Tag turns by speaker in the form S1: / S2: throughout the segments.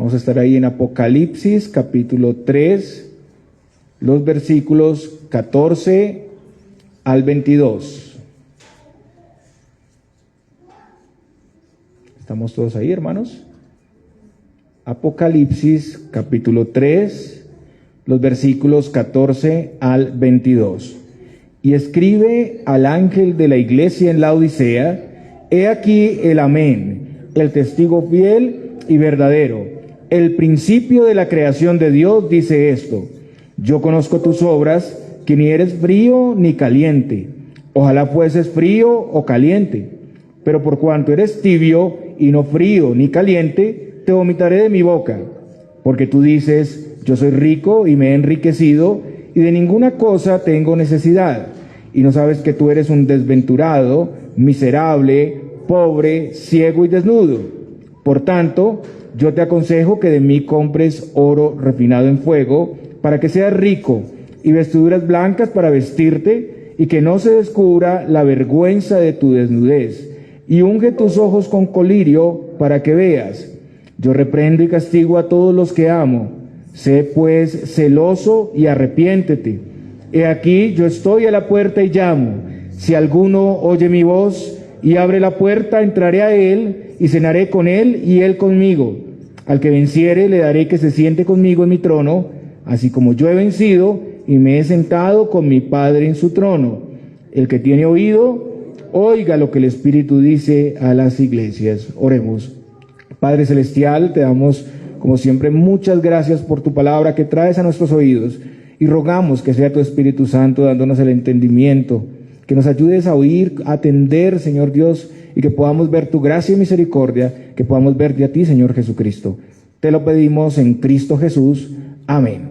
S1: Vamos a estar ahí en Apocalipsis, capítulo 3, los versículos 14 al 22. ¿Estamos todos ahí, hermanos? Apocalipsis, capítulo 3, los versículos 14 al 22. Y escribe al ángel de la iglesia en Laodicea: he aquí el Amén, el testigo fiel y verdadero, el principio de la creación de Dios, dice esto: yo conozco tus obras, que ni eres frío ni caliente. Ojalá fueses frío o caliente. Pero por cuanto eres tibio y no frío ni caliente, te vomitaré de mi boca. Porque tú dices: yo soy rico y me he enriquecido, y de ninguna cosa tengo necesidad. Y no sabes que tú eres un desventurado, miserable, pobre, ciego y desnudo. Por tanto, yo te aconsejo que de mí compres oro refinado en fuego, para que seas rico, y vestiduras blancas para vestirte, y que no se descubra la vergüenza de tu desnudez. Y unge tus ojos con colirio, para que veas. Yo reprendo y castigo a todos los que amo. Sé pues celoso y arrepiéntete. He aquí, yo estoy a la puerta y llamo. Si alguno oye mi voz y abre la puerta, entraré a él y cenaré con él y él conmigo. Al que venciere le daré que se siente conmigo en mi trono, así como yo he vencido y me he sentado con mi Padre en su trono. El que tiene oído, oiga lo que el Espíritu dice a las iglesias. Oremos. Padre Celestial, te damos como siempre muchas gracias por tu palabra que traes a nuestros oídos, y rogamos que sea tu Espíritu Santo dándonos el entendimiento, que nos ayudes a oír, a atender, Señor Dios, y que podamos ver tu gracia y misericordia, que podamos verte a ti, Señor Jesucristo. Te lo pedimos en Cristo Jesús. Amén.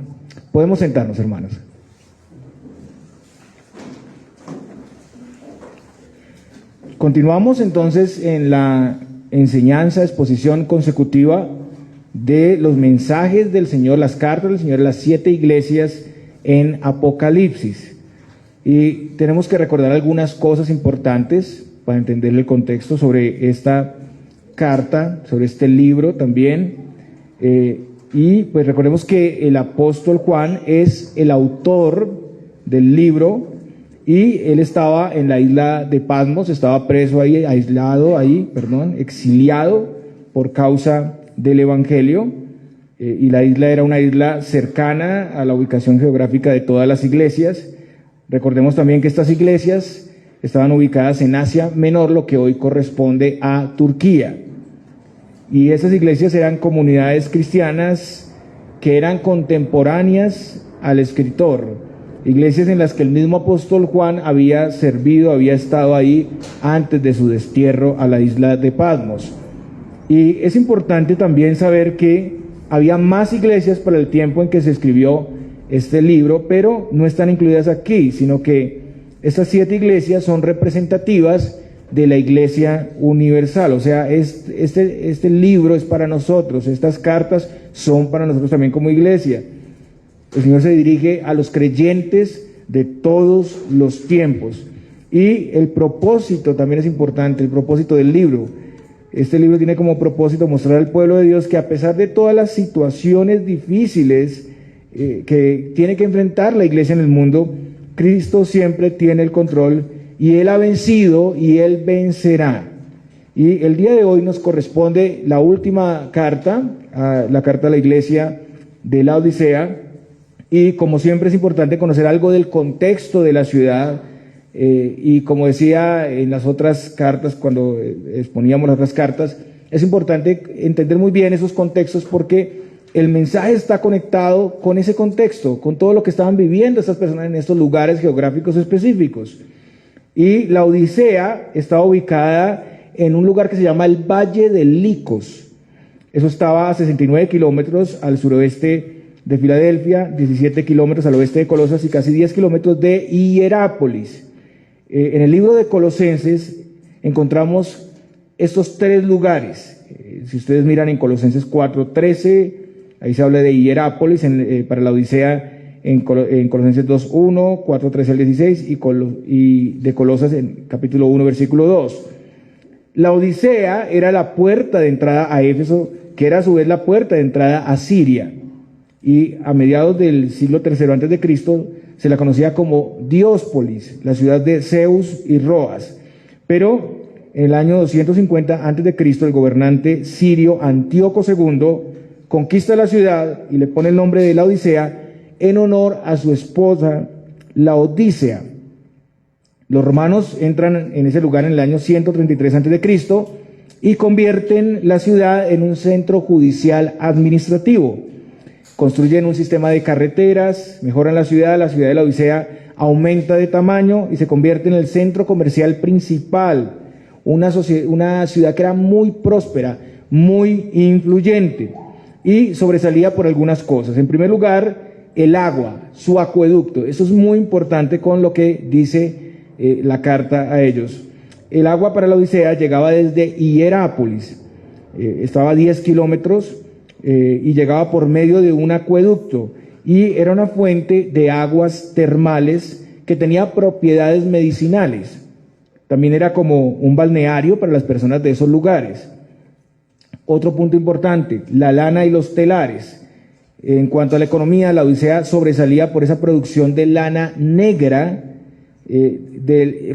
S1: Podemos sentarnos, hermanos. Continuamos entonces en la enseñanza, exposición consecutiva de los mensajes del Señor, las cartas del Señor a las 7 iglesias en Apocalipsis. Y tenemos que recordar algunas cosas importantes para entender el contexto sobre esta carta, sobre este libro también. Y pues recordemos que el apóstol Juan es el autor del libro, y él estaba en la isla de Patmos, estaba preso ahí, exiliado por causa del Evangelio, y la isla era una isla cercana a la ubicación geográfica de todas las iglesias. Recordemos también que estas iglesias estaban ubicadas en Asia Menor, lo que hoy corresponde a Turquía. Y esas iglesias eran comunidades cristianas que eran contemporáneas al escritor, iglesias en las que el mismo apóstol Juan había servido, había estado ahí antes de su destierro a la isla de Patmos. Y es importante también saber que había más iglesias para el tiempo en que se escribió este libro, pero no están incluidas aquí, sino que estas 7 iglesias son representativas de la iglesia universal. O sea, este libro es para nosotros, estas cartas son para nosotros también como iglesia. El Señor se dirige a los creyentes de todos los tiempos. Y el propósito también es importante, el propósito del libro. Este libro tiene como propósito mostrar al pueblo de Dios que a pesar de todas las situaciones difíciles que tiene que enfrentar la iglesia en el mundo, Cristo siempre tiene el control, y Él ha vencido y Él vencerá. Y el día de hoy nos corresponde la última carta, la carta a la iglesia de Laodicea. Y como siempre es importante conocer algo del contexto de la ciudad, y como decía en las otras cartas, cuando exponíamos las otras cartas, es importante entender muy bien esos contextos, porque el mensaje está conectado con ese contexto, con todo lo que estaban viviendo estas personas en estos lugares geográficos específicos. Y la Odisea estaba ubicada en un lugar que se llama el Valle de Licos. Eso estaba a 69 kilómetros al suroeste de Filadelfia, 17 kilómetros al oeste de Colosas y casi 10 kilómetros de Hierápolis. En el libro de Colosenses encontramos estos 3 lugares. Si ustedes miran en Colosenses 4:13, ahí se habla de Hierápolis, para la Odisea en Colosenses 2:1, 4:13 al 16, y de Colosas en capítulo 1, versículo 2. La Odisea era la puerta de entrada a Éfeso, que era a su vez la puerta de entrada a Siria. Y a mediados del siglo III antes de Cristo se la conocía como Dióspolis, la ciudad de Zeus y Roas. Pero en el año 250 antes de Cristo, el gobernante sirio Antíoco II conquista la ciudad y le pone el nombre de Laodicea en honor a su esposa Laodicea. Los romanos entran en ese lugar en el año 133 antes de Cristo y convierten la ciudad en un centro judicial administrativo. Construyen un sistema de carreteras, mejoran la ciudad de Laodicea aumenta de tamaño y se convierte en el centro comercial principal, una ciudad que era muy próspera, muy influyente y sobresalía por algunas cosas. En primer lugar, el agua, su acueducto. Eso es muy importante con lo que dice la carta a ellos. El agua para la Odisea llegaba desde Hierápolis, estaba a 10 kilómetros y llegaba por medio de un acueducto y era una fuente de aguas termales que tenía propiedades medicinales. También era como un balneario para las personas de esos lugares. Otro punto importante, la lana y los telares. En cuanto a la economía, la Odisea sobresalía por esa producción de lana negra.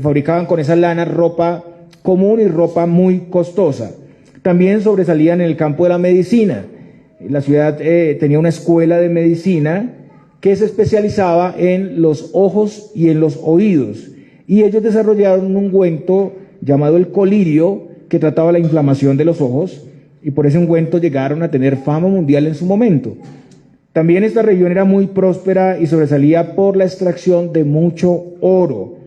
S1: Fabricaban con esa lana ropa común y ropa muy costosa. También sobresalían en el campo de la medicina. La ciudad tenía una escuela de medicina que se especializaba en los ojos y en los oídos. Y ellos desarrollaron un ungüento llamado el colirio que trataba la inflamación de los ojos y por ese ungüento llegaron a tener fama mundial en su momento. También esta región era muy próspera y sobresalía por la extracción de mucho oro.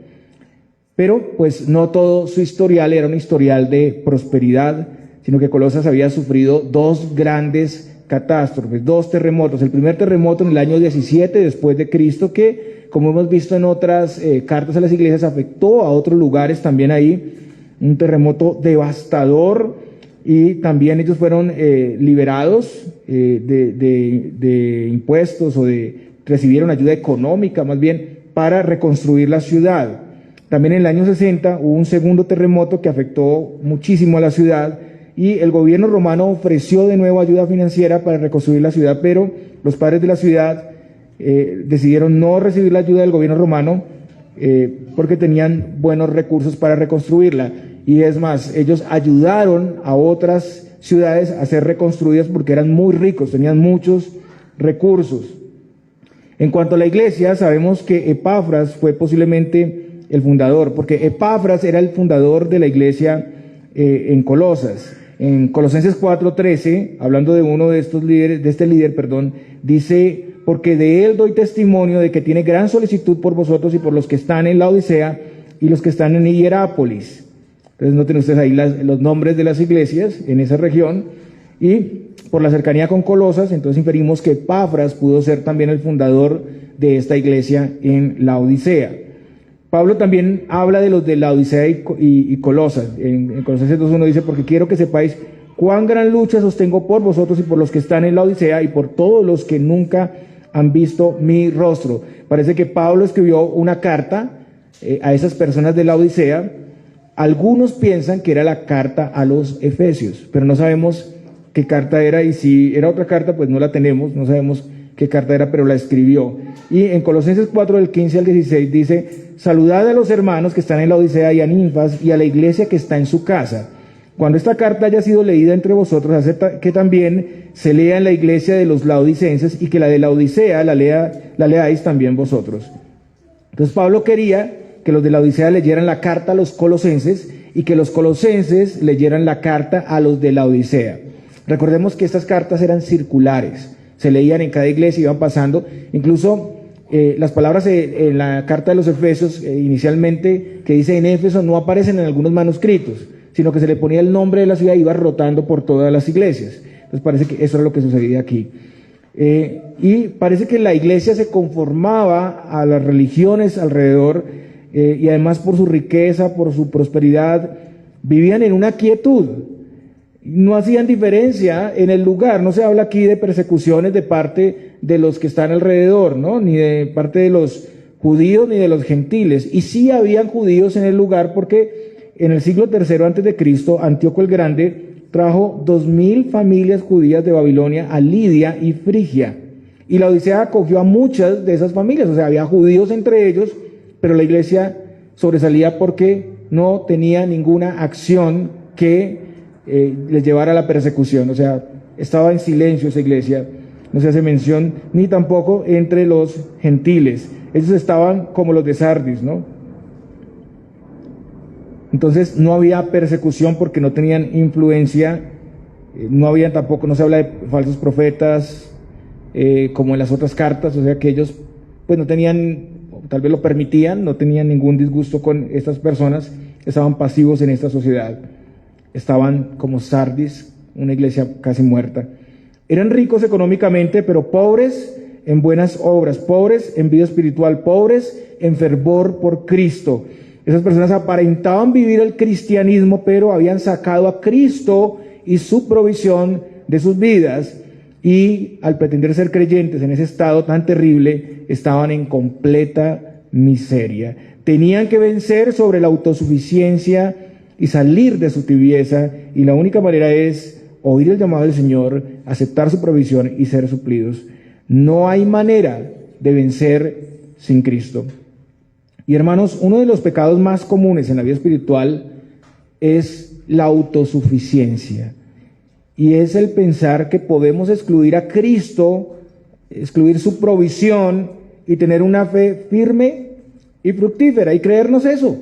S1: Pero pues no todo su historial era un historial de prosperidad, sino que Colosas había sufrido dos grandes catástrofes, dos terremotos. El primer terremoto en el año 17 después de Cristo, que como hemos visto en otras cartas a las iglesias, afectó a otros lugares también ahí, un terremoto devastador, y también ellos fueron liberados de impuestos o recibieron ayuda económica más bien para reconstruir la ciudad. También en el año 60 hubo un segundo terremoto que afectó muchísimo a la ciudad y el gobierno romano ofreció de nuevo ayuda financiera para reconstruir la ciudad, pero los padres de la ciudad decidieron no recibir la ayuda del gobierno romano porque tenían buenos recursos para reconstruirla. Y es más, ellos ayudaron a otras ciudades a ser reconstruidas porque eran muy ricos, tenían muchos recursos. En cuanto a la iglesia, sabemos que Epafras fue posiblemente el fundador, porque Epafras era el fundador de la iglesia en Colosas. En Colosenses 4:13, hablando de uno de estos líderes, de este líder, dice: porque de él doy testimonio de que tiene gran solicitud por vosotros y por los que están en la Odisea y los que están en Hierápolis. Entonces noten ustedes ahí los nombres de las iglesias en esa región, y por la cercanía con Colosas, entonces inferimos que Epafras pudo ser también el fundador de esta iglesia en la Odisea. Pablo también habla de los de la Odisea y Colosas. En Colosenses 2:1 dice: porque quiero que sepáis cuán gran lucha sostengo por vosotros y por los que están en la Odisea y por todos los que nunca han visto mi rostro. Parece que Pablo escribió una carta a esas personas de la Odisea. Algunos piensan que era la carta a los Efesios, pero no sabemos qué carta era, y si era otra carta, pues no la tenemos, no sabemos qué carta era, pero la escribió. Y en Colosenses 4, del 15 al 16, dice: saludad a los hermanos que están en la Odisea y a Ninfas y a la iglesia que está en su casa. Cuando esta carta haya sido leída entre vosotros, haced que también se lea en la iglesia de los laodicenses y que la de la Odisea la leáis también vosotros. Entonces Pablo quería que los de la Odisea leyeran la carta a los colosenses y que los colosenses leyeran la carta a los de la Odisea. Recordemos que estas cartas eran circulares, se leían en cada iglesia, iban pasando. Incluso las palabras en la carta de los Efesios, inicialmente, que dice en Éfeso, no aparecen en algunos manuscritos, sino que se le ponía el nombre de la ciudad y iba rotando por todas las iglesias. Entonces parece que eso era lo que sucedía aquí. Y parece que la iglesia se conformaba a las religiones alrededor, y además por su riqueza, por su prosperidad, vivían en una quietud. No hacían diferencia en el lugar. No se habla aquí de persecuciones de parte de los que están alrededor, ¿no? Ni de parte de los judíos ni de los gentiles. Y sí habían judíos en el lugar, porque en el siglo III antes de Cristo, Antíoco el Grande trajo 2000 familias judías de Babilonia a Lidia y Frigia. Y la Odisea acogió a muchas de esas familias, o sea, había judíos entre ellos, pero la iglesia sobresalía porque no tenía ninguna acción que les llevara a la persecución, o sea, estaba en silencio esa iglesia, no se hace mención ni tampoco entre los gentiles, ellos estaban como los de Sardis, ¿no? Entonces no había persecución porque no tenían influencia, no había tampoco, no se habla de falsos profetas como en las otras cartas, o sea que ellos pues no tenían, tal vez lo permitían, no tenían ningún disgusto con estas personas, estaban pasivos en esta sociedad, estaban como Sardis, una iglesia casi muerta. Eran ricos económicamente, pero pobres en buenas obras, pobres en vida espiritual, pobres en fervor por Cristo. Esas personas aparentaban vivir el cristianismo, pero habían sacado a Cristo y su provisión de sus vidas, y al pretender ser creyentes en ese estado tan terrible, estaban en completa miseria. Tenían que vencer sobre la autosuficiencia y salir de su tibieza, y la única manera es oír el llamado del Señor, aceptar su provisión y ser suplidos. No hay manera de vencer sin Cristo. Y hermanos, uno de los pecados más comunes en la vida espiritual es la autosuficiencia. Y es el pensar que podemos excluir a Cristo, excluir su provisión y tener una fe firme y fructífera y creernos eso.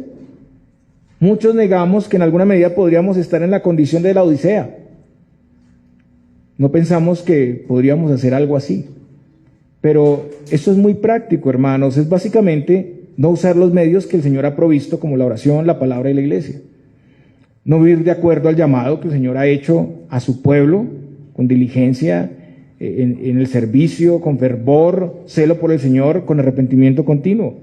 S1: Muchos negamos que en alguna medida podríamos estar en la condición de la Odisea. No pensamos que podríamos hacer algo así. Pero esto es muy práctico, hermanos. Es básicamente no usar los medios que el Señor ha provisto, como la oración, la palabra y la iglesia. No vivir de acuerdo al llamado que el Señor ha hecho a su pueblo, con diligencia, en el servicio, con fervor, celo por el Señor, con arrepentimiento continuo.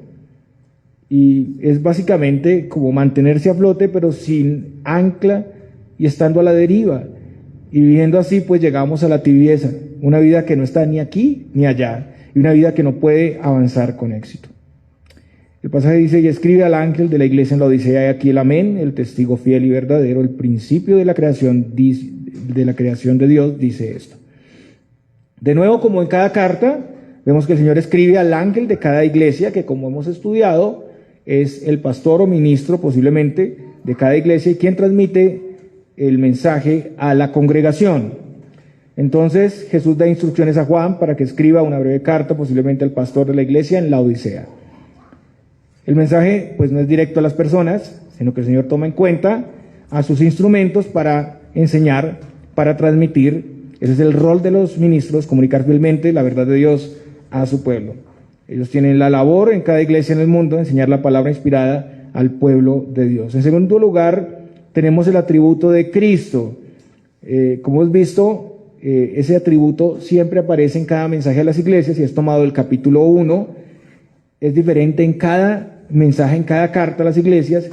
S1: Y es básicamente como mantenerse a flote, pero sin ancla y estando a la deriva. Y viviendo así, pues llegamos a la tibieza, una vida que no está ni aquí ni allá, y una vida que no puede avanzar con éxito. El pasaje dice: y escribe al ángel de la iglesia en la Odisea, y aquí el amén, el testigo fiel y verdadero, el principio de la creación de Dios, dice esto. De nuevo, como en cada carta, vemos que el Señor escribe al ángel de cada iglesia, que como hemos estudiado, es el pastor o ministro posiblemente de cada iglesia, y quien transmite el mensaje a la congregación. Entonces Jesús da instrucciones a Juan para que escriba una breve carta, posiblemente al pastor de la iglesia en la Odisea. El mensaje pues no es directo a las personas, sino que el Señor toma en cuenta a sus instrumentos para enseñar, para transmitir. Ese es el rol de los ministros, comunicar fielmente la verdad de Dios a su pueblo. Ellos tienen la labor en cada iglesia en el mundo de enseñar la palabra inspirada al pueblo de Dios. En segundo lugar, tenemos el atributo de Cristo. Como hemos visto, ese atributo siempre aparece en cada mensaje a las iglesias, y es tomado del capítulo 1, es diferente en cada mensaje, en cada carta a las iglesias,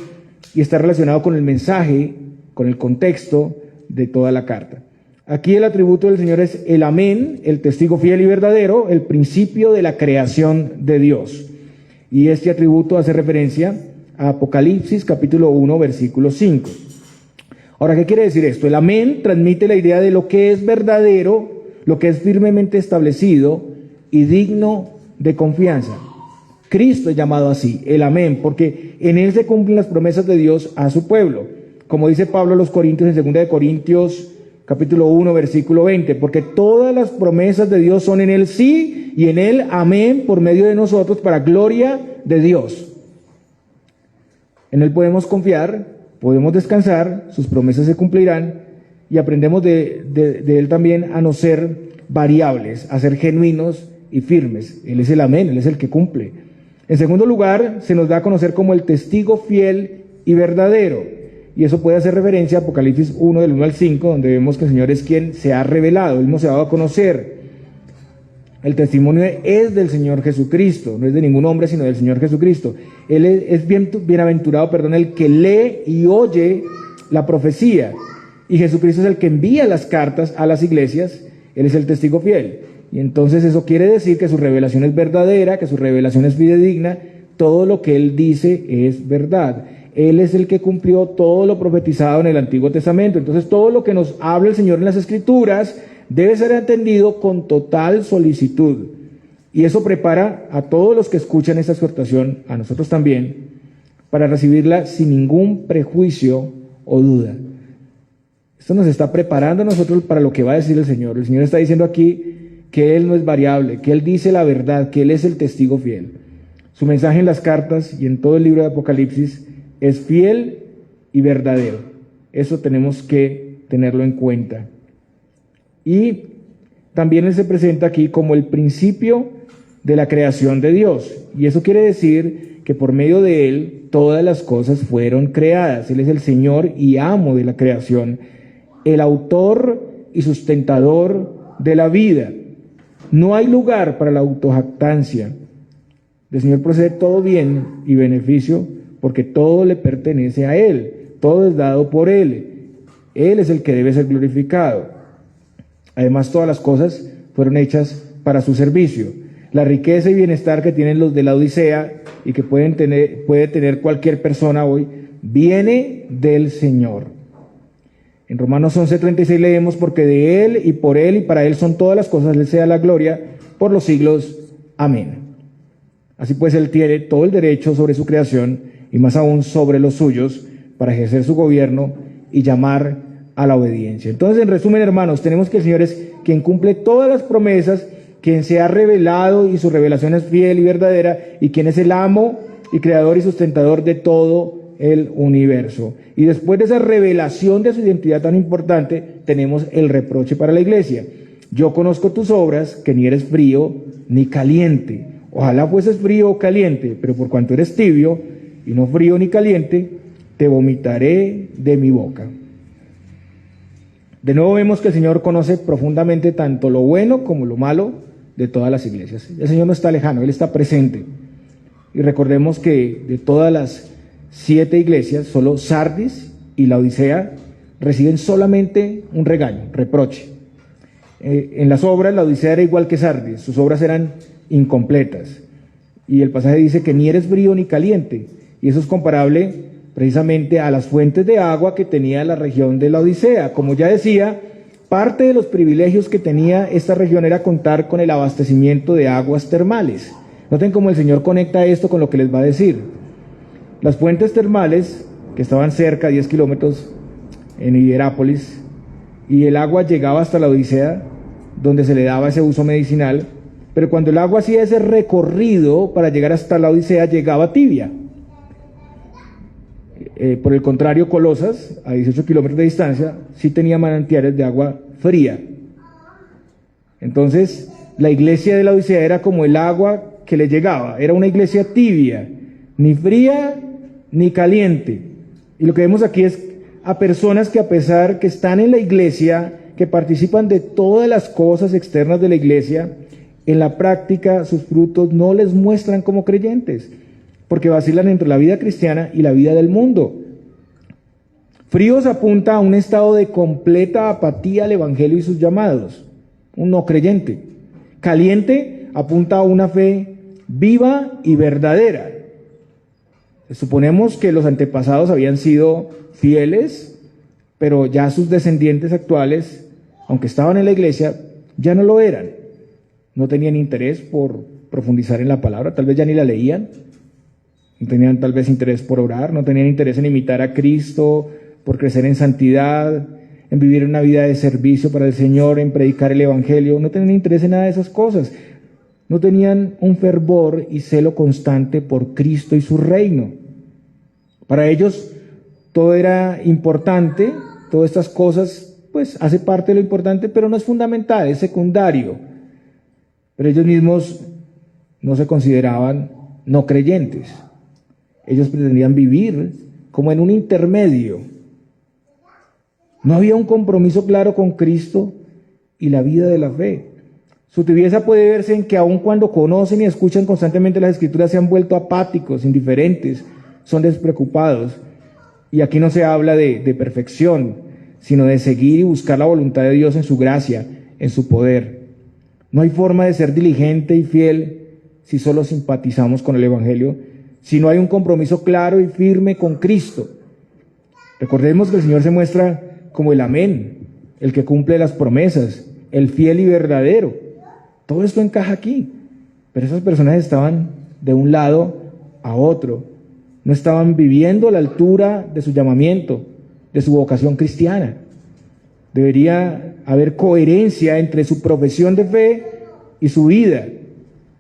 S1: y está relacionado con el mensaje, con el contexto de toda la carta. Aquí el atributo del Señor es el amén, el testigo fiel y verdadero, el principio de la creación de Dios. Y este atributo hace referencia a Apocalipsis capítulo 1, versículo 5. Ahora, ¿qué quiere decir esto? El amén transmite la idea de lo que es verdadero, lo que es firmemente establecido y digno de confianza. Cristo es llamado así, el amén, porque en él se cumplen las promesas de Dios a su pueblo. Como dice Pablo a los Corintios en 2 de Corintios capítulo 1, versículo 20, porque todas las promesas de Dios son en él sí y en él amén por medio de nosotros para gloria de Dios. En él podemos confiar, podemos descansar, sus promesas se cumplirán, y aprendemos de él también a no ser variables, a ser genuinos y firmes. Él es el amén, él es el que cumple. En segundo lugar, se nos da a conocer como el testigo fiel y verdadero, y eso puede hacer referencia a Apocalipsis 1, del 1 al 5, donde vemos que el Señor es quien se ha revelado, él nos ha dado a conocer. El testimonio es del Señor Jesucristo, no es de ningún hombre, sino del Señor Jesucristo. Él es bienaventurado, el que lee y oye la profecía, y Jesucristo es el que envía las cartas a las iglesias, él es el testigo fiel. Y entonces eso quiere decir que su revelación es verdadera, que su revelación es fidedigna, todo lo que él dice es verdad. Él es el que cumplió todo lo profetizado en el Antiguo Testamento. Entonces todo lo que nos habla el Señor en las Escrituras debe ser entendido con total solicitud. Y eso prepara a todos los que escuchan esta exhortación, a nosotros también, para recibirla sin ningún prejuicio o duda. Esto nos está preparando a nosotros para lo que va a decir el Señor. El Señor está diciendo aquí que Él no es variable, que Él dice la verdad, que Él es el testigo fiel. Su mensaje en las cartas y en todo el libro de Apocalipsis es fiel y verdadero. Eso tenemos que tenerlo en cuenta. Y también Él se presenta aquí como el principio de la creación de Dios. Y eso quiere decir que por medio de Él todas las cosas fueron creadas. Él es el Señor y amo de la creación, el autor y sustentador de la vida. No hay lugar para la autojactancia. Del Señor procede todo bien y beneficio, porque todo le pertenece a Él, todo es dado por Él. Él es el que debe ser glorificado. Además, todas las cosas fueron hechas para su servicio. La riqueza y bienestar que tienen los de la Odisea y que puede tener cualquier persona hoy, viene del Señor. En Romanos 11:36 leemos: porque de Él y por Él y para Él son todas las cosas, le sea la gloria por los siglos. Amén. Así pues, Él tiene todo el derecho sobre su creación y más aún sobre los suyos para ejercer su gobierno y llamar a la obediencia. Entonces, en resumen, hermanos, tenemos que el Señor es quien cumple todas las promesas, quien se ha revelado y su revelación es fiel y verdadera, y quien es el amo y creador y sustentador de todo el universo. Y después de esa revelación de su identidad tan importante, tenemos el reproche para la iglesia. Yo conozco tus obras, que ni eres frío ni caliente. Ojalá fueses frío o caliente, pero por cuanto eres tibio y no frío ni caliente, te vomitaré de mi boca. De nuevo vemos que el Señor conoce profundamente tanto lo bueno como lo malo de todas las iglesias. El Señor no está lejano, Él está presente. Y recordemos que de todas las 7 iglesias, solo Sardis y la Odisea reciben solamente un regaño, reproche. En las obras, la Odisea era igual que Sardis, sus obras eran incompletas. Y el pasaje dice que ni eres frío ni caliente. Y eso es comparable precisamente a las fuentes de agua que tenía la región de la Odisea. Como ya decía, parte de los privilegios que tenía esta región era contar con el abastecimiento de aguas termales. Noten cómo el Señor conecta esto con lo que les va a decir. Las fuentes termales, que estaban cerca, 10 kilómetros, en Hierápolis, y el agua llegaba hasta la Odisea, donde se le daba ese uso medicinal, pero cuando el agua hacía ese recorrido para llegar hasta la Odisea, llegaba tibia. Por el contrario, Colosas, a 18 kilómetros de distancia, sí tenía manantiales de agua fría. Entonces, la iglesia de la Odisea era como el agua que le llegaba, era una iglesia tibia, ni fría ni caliente. Y lo que vemos aquí es a personas que, a pesar que están en la iglesia, que participan de todas las cosas externas de la iglesia, en la práctica sus frutos no les muestran como creyentes, porque vacilan entre la vida cristiana y la vida del mundo. Fríos apunta a un estado de completa apatía al evangelio y sus llamados, un no creyente. Caliente apunta a una fe viva y verdadera. Suponemos que los antepasados habían sido fieles, pero ya sus descendientes actuales, aunque estaban en la iglesia, ya no lo eran. No tenían interés por profundizar en la palabra, tal vez ya ni la leían. No tenían tal vez interés por orar, no tenían interés en imitar a Cristo, por crecer en santidad, en vivir una vida de servicio para el Señor, en predicar el evangelio. No tenían interés en nada de esas cosas. No tenían un fervor y celo constante por Cristo y su reino. Para ellos todo era importante, todas estas cosas, pues hace parte de lo importante, pero no es fundamental, es secundario. Pero ellos mismos no se consideraban no creyentes. Ellos pretendían vivir como en un intermedio. No había un compromiso claro con Cristo y la vida de la fe. Su tibieza puede verse en que aun cuando conocen y escuchan constantemente las Escrituras se han vuelto apáticos, indiferentes, son despreocupados. Y aquí no se habla de perfección, sino de seguir y buscar la voluntad de Dios en su gracia, en su poder. No hay forma de ser diligente y fiel si solo simpatizamos con el Evangelio, si no hay un compromiso claro y firme con Cristo. Recordemos que el Señor se muestra como el amén, el que cumple las promesas, el fiel y verdadero. Todo esto encaja aquí, pero esas personas estaban de un lado a otro, no estaban viviendo a la altura de su llamamiento, de su vocación cristiana. Debería haber coherencia entre su profesión de fe y su vida.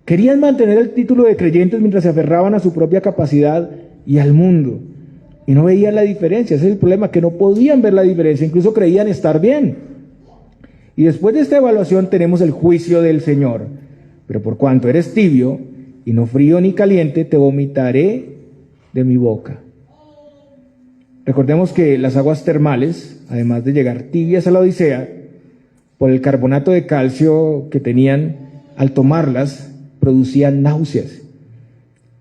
S1: Querían mantener el título de creyentes mientras se aferraban a su propia capacidad y al mundo. Y no veían la diferencia. Ese es el problema, que no podían ver la diferencia. Incluso creían estar bien. Y después de esta evaluación tenemos el juicio del Señor. Pero por cuanto eres tibio y no frío ni caliente, te vomitaré de mi boca. Recordemos que las aguas termales, además de llegar tibias a la Odisea, por el carbonato de calcio que tenían, al tomarlas, producían náuseas.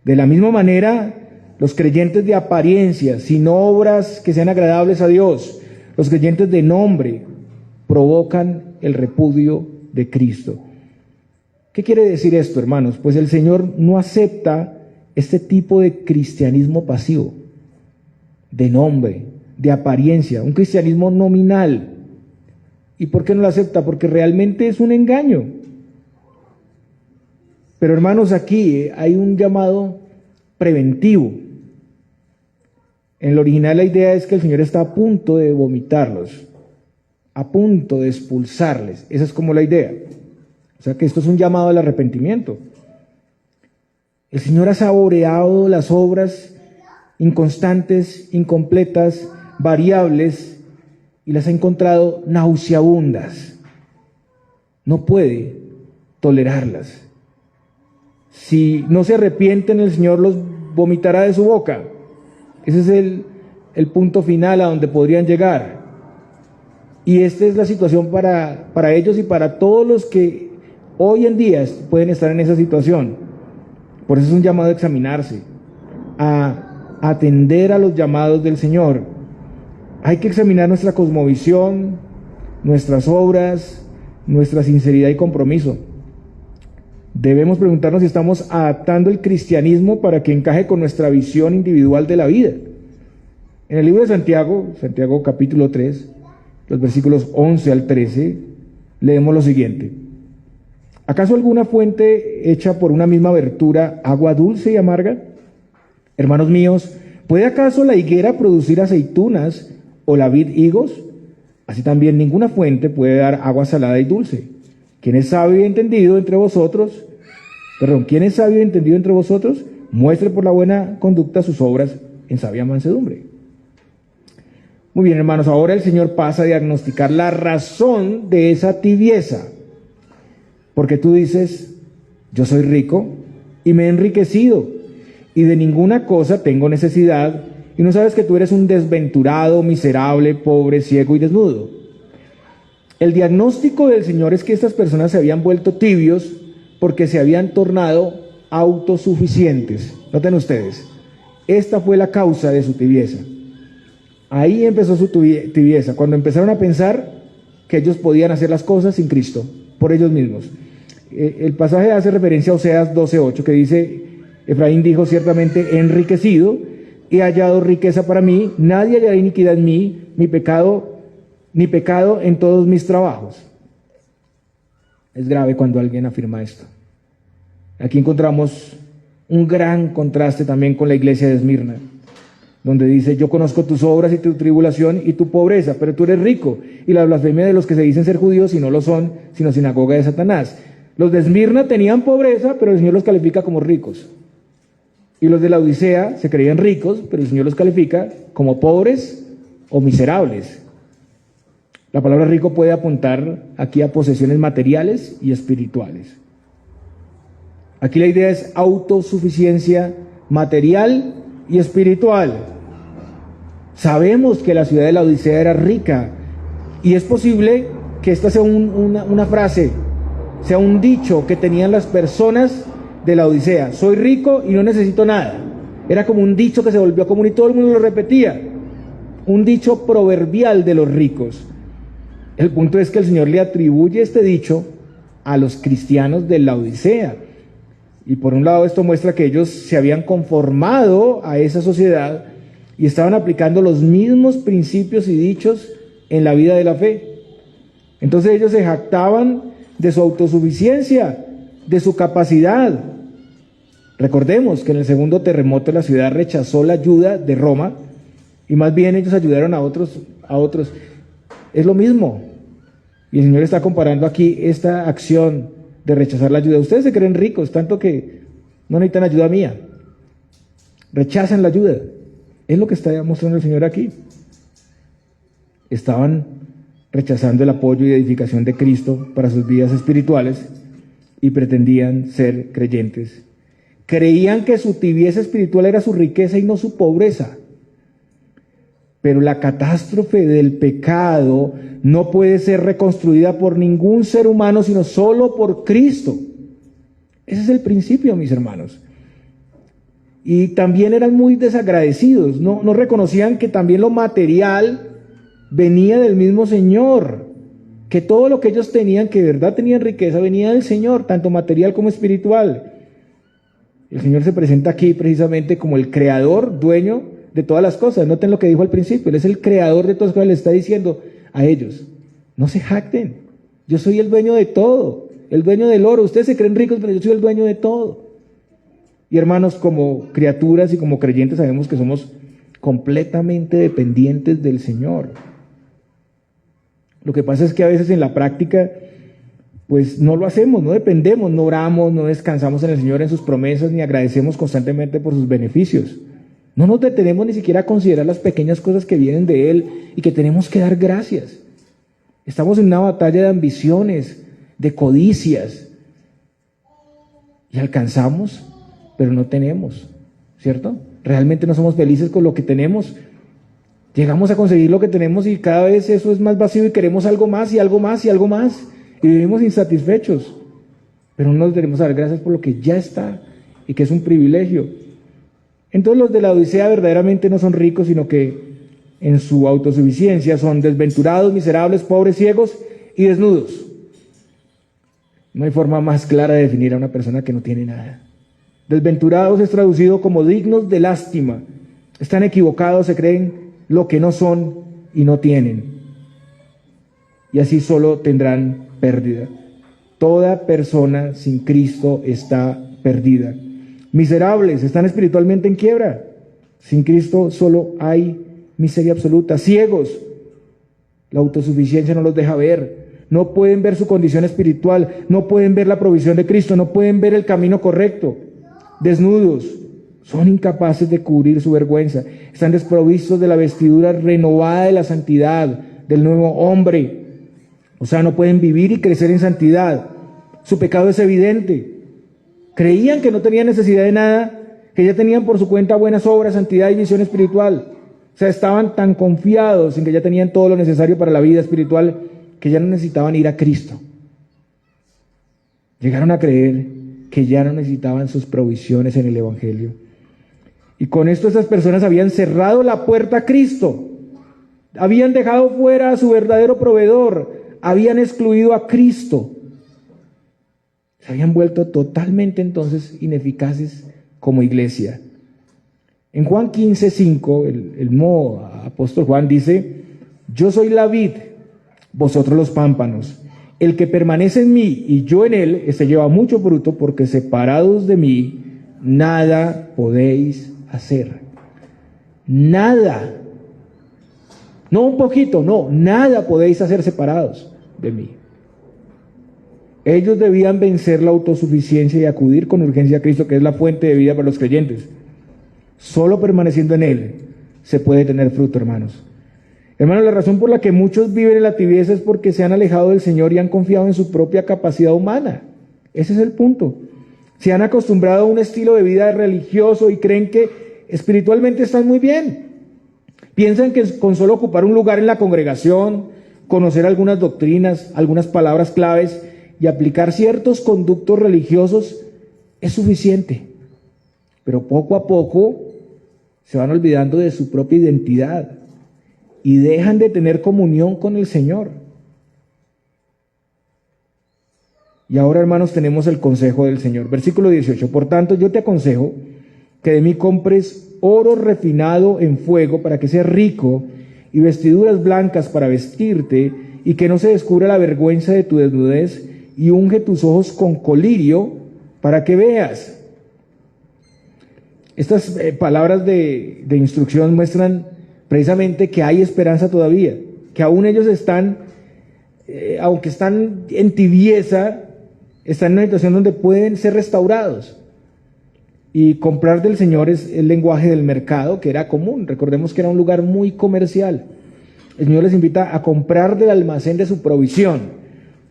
S1: De la misma manera, los creyentes de apariencia, sin obras que sean agradables a Dios, los creyentes de nombre, provocan el repudio de Cristo. ¿Qué quiere decir esto, hermanos? Pues el Señor no acepta este tipo de cristianismo pasivo, de nombre, de apariencia, un cristianismo nominal. ¿Y por qué no lo acepta? Porque realmente es un engaño. Pero hermanos, aquí hay un llamado preventivo. En el original la idea es que el Señor está a punto de vomitarlos, a punto de expulsarles. Esa es como la idea. O sea que esto es un llamado al arrepentimiento. El Señor ha saboreado las obras inconstantes, incompletas, variables, y las ha encontrado nauseabundas. No puede tolerarlas. Si no se arrepienten, el Señor los vomitará de su boca. Ese es el punto final a donde podrían llegar. Y esta es la situación para ellos y para todos los que hoy en día pueden estar en esa situación. Por eso es un llamado a examinarse, a atender a los llamados del Señor. Hay que examinar nuestra cosmovisión, nuestras obras, nuestra sinceridad y compromiso. Debemos preguntarnos si estamos adaptando el cristianismo para que encaje con nuestra visión individual de la vida. En el libro de Santiago, Santiago capítulo 3, los versículos 11 al 13, leemos lo siguiente. ¿Acaso alguna fuente hecha por una misma abertura, agua dulce y amarga? Hermanos míos, ¿puede acaso la higuera producir aceitunas o la vid higos? Así también ninguna fuente puede dar agua salada y dulce. ¿Quién es sabio y entendido entre vosotros? Muestre por la buena conducta sus obras en sabia mansedumbre. Muy bien, hermanos, ahora el Señor pasa a diagnosticar la razón de esa tibieza. Porque tú dices, yo soy rico y me he enriquecido y de ninguna cosa tengo necesidad, y no sabes que tú eres un desventurado, miserable, pobre, ciego y desnudo. El diagnóstico del Señor es que estas personas se habían vuelto tibios porque se habían tornado autosuficientes. Noten ustedes, esta fue la causa de su tibieza. Ahí empezó su tibieza, cuando empezaron a pensar que ellos podían hacer las cosas sin Cristo, por ellos mismos. El pasaje hace referencia a Oseas 12:8, que dice, Efraín dijo, ciertamente he enriquecido, he hallado riqueza para mí, nadie hallará iniquidad en mí, ni pecado en todos mis trabajos. Es grave cuando alguien afirma esto. Aquí encontramos un gran contraste también con la iglesia de Esmirna, donde dice, yo conozco tus obras y tu tribulación y tu pobreza, pero tú eres rico, y la blasfemia de los que se dicen ser judíos y no lo son, sino sinagoga de Satanás. Los de Esmirna tenían pobreza, pero el Señor los califica como ricos. Y los de la Odisea se creían ricos, pero el Señor los califica como pobres o miserables. La palabra rico puede apuntar aquí a posesiones materiales y espirituales. Aquí la idea es autosuficiencia material y espiritual. Sabemos que la ciudad de la Odisea era rica, y es posible que esta sea una frase, sea un dicho que tenían las personas de la Odisea: soy rico y no necesito nada. Era como un dicho que se volvió común y todo el mundo lo repetía, un dicho proverbial de los ricos. El punto es que el Señor le atribuye este dicho a los cristianos de la Odisea, Y por un lado esto muestra que ellos se habían conformado a esa sociedad y estaban aplicando los mismos principios y dichos en la vida de la fe. Entonces ellos se jactaban de su autosuficiencia, de su capacidad. Recordemos que en el segundo terremoto la ciudad rechazó la ayuda de Roma y más bien ellos ayudaron a otros. Es lo mismo. Y el Señor está comparando aquí esta acción de rechazar la ayuda. Ustedes se creen ricos, tanto que no necesitan ayuda mía. Rechazan la ayuda. Es lo que está mostrando el Señor aquí. Estaban rechazando el apoyo y edificación de Cristo para sus vidas espirituales y pretendían ser creyentes. Creían que su tibieza espiritual era su riqueza y no su pobreza. Pero la catástrofe del pecado no puede ser reconstruida por ningún ser humano, sino solo por Cristo. Ese es el principio, mis hermanos. Y también eran muy desagradecidos, no reconocían que también lo material venía del mismo Señor, que todo lo que ellos tenían, que de verdad tenían riqueza, venía del Señor, tanto material como espiritual. El Señor se presenta aquí precisamente como el creador, dueño de todas las cosas. Noten lo que dijo al principio, Él es el creador de todas las cosas. Le está diciendo a ellos, no se jacten, yo soy el dueño de todo, el dueño del oro. Ustedes se creen ricos, pero yo soy el dueño de todo. Y hermanos, como criaturas y como creyentes sabemos que somos completamente dependientes del Señor. Lo que pasa es que a veces en la práctica pues no lo hacemos, no dependemos, no oramos, no descansamos en el Señor, en sus promesas, ni agradecemos constantemente por sus beneficios. No nos detenemos ni siquiera a considerar las pequeñas cosas que vienen de Él y que tenemos que dar gracias. Estamos en una batalla de ambiciones, de codicias, y alcanzamos, pero no tenemos, ¿cierto? Realmente no somos felices con lo que tenemos. Llegamos a conseguir lo que tenemos y cada vez eso es más vacío y queremos algo más y algo más y algo más. Y vivimos insatisfechos, pero no nos debemos dar gracias por lo que ya está y que es un privilegio. Entonces los de la Odisea verdaderamente no son ricos, sino que en su autosuficiencia son desventurados, miserables, pobres, ciegos y desnudos. No hay forma más clara de definir a una persona que no tiene nada. Desventurados es traducido como dignos de lástima. Están equivocados, se creen lo que no son y no tienen. Y así solo tendrán pérdida. Toda persona sin Cristo está perdida. Miserables, están espiritualmente en quiebra. Sin Cristo solo hay miseria absoluta. Ciegos, la autosuficiencia no los deja ver. No pueden ver su condición espiritual, no pueden ver la provisión de Cristo, no pueden ver el camino correcto. Desnudos, son incapaces de cubrir su vergüenza. Están desprovistos de la vestidura renovada de la santidad, del nuevo hombre. O sea, no pueden vivir y crecer en santidad. Su pecado es evidente. Creían que no tenían necesidad de nada, que ya tenían por su cuenta buenas obras, santidad y visión espiritual. O sea, estaban tan confiados en que ya tenían todo lo necesario para la vida espiritual que ya no necesitaban ir a Cristo. Llegaron a creer que ya no necesitaban sus provisiones en el Evangelio. Y con esto estas personas habían cerrado la puerta a Cristo. Habían dejado fuera a su verdadero proveedor. Habían excluido a Cristo. Se habían vuelto totalmente entonces ineficaces como iglesia. En Juan 15:5, el mismo apóstol Juan dice: yo soy la vid, vosotros los pámpanos. El que permanece en mí y yo en él, este lleva mucho fruto, porque separados de mí nada podéis hacer. Nada. No un poquito, no, nada podéis hacer separados de mí. Ellos debían vencer la autosuficiencia y acudir con urgencia a Cristo, que es la fuente de vida para los creyentes. Solo permaneciendo en Él se puede tener fruto, hermanos. Hermanos, la razón por la que muchos viven en la tibieza es porque se han alejado del Señor y han confiado en su propia capacidad humana. Ese es el punto. Se han acostumbrado a un estilo de vida religioso y creen que espiritualmente están muy bien. Piensan que con solo ocupar un lugar en la congregación, conocer algunas doctrinas, algunas palabras claves y aplicar ciertos conductos religiosos es suficiente. Pero poco a poco se van olvidando de su propia identidad y dejan de tener comunión con el Señor. Y ahora, hermanos, tenemos el consejo del Señor. Versículo 18. Por tanto, yo te aconsejo que de mí compres oro refinado en fuego para que seas rico, y vestiduras blancas para vestirte, y que no se descubra la vergüenza de tu desnudez, y unge tus ojos con colirio para que veas. Estas palabras de instrucción muestran precisamente que hay esperanza todavía, que aún ellos están, aunque están en tibieza, están en una situación donde pueden ser restaurados. Y comprar del Señor es el lenguaje del mercado, que era común. Recordemos que era un lugar muy comercial. El Señor les invita a comprar del almacén de su provisión.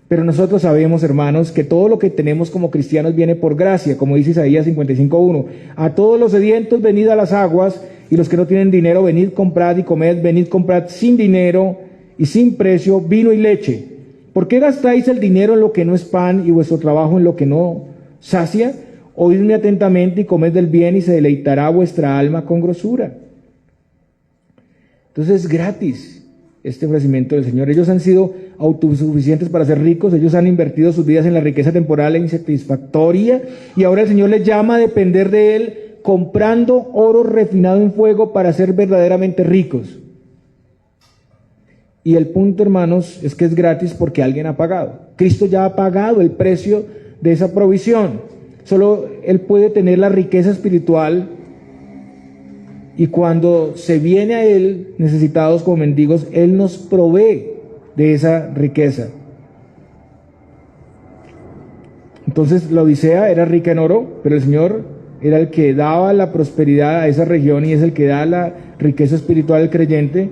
S1: Pero nosotros sabemos, hermanos, que todo lo que tenemos como cristianos viene por gracia, como dice Isaías 55:1. A todos los sedientos venid a las aguas, y los que no tienen dinero, venid, comprad y comed, venid, comprad sin dinero y sin precio vino y leche. ¿Por qué gastáis el dinero en lo que no es pan y vuestro trabajo en lo que no sacia? Oídme atentamente y comed del bien, y se deleitará vuestra alma con grosura. Entonces es gratis este ofrecimiento del Señor. Ellos han sido autosuficientes para ser ricos, ellos han invertido sus vidas en la riqueza temporal e insatisfactoria, y ahora el Señor les llama a depender de Él, comprando oro refinado en fuego para ser verdaderamente ricos. Y el punto, hermanos, es que es gratis porque alguien ha pagado. Cristo ya ha pagado el precio de esa provisión. Solo Él puede tener la riqueza espiritual, y cuando se viene a Él necesitados como mendigos, Él nos provee de esa riqueza. Entonces la Odisea era rica en oro, pero el Señor era el que daba la prosperidad a esa región, y es el que da la riqueza espiritual al creyente.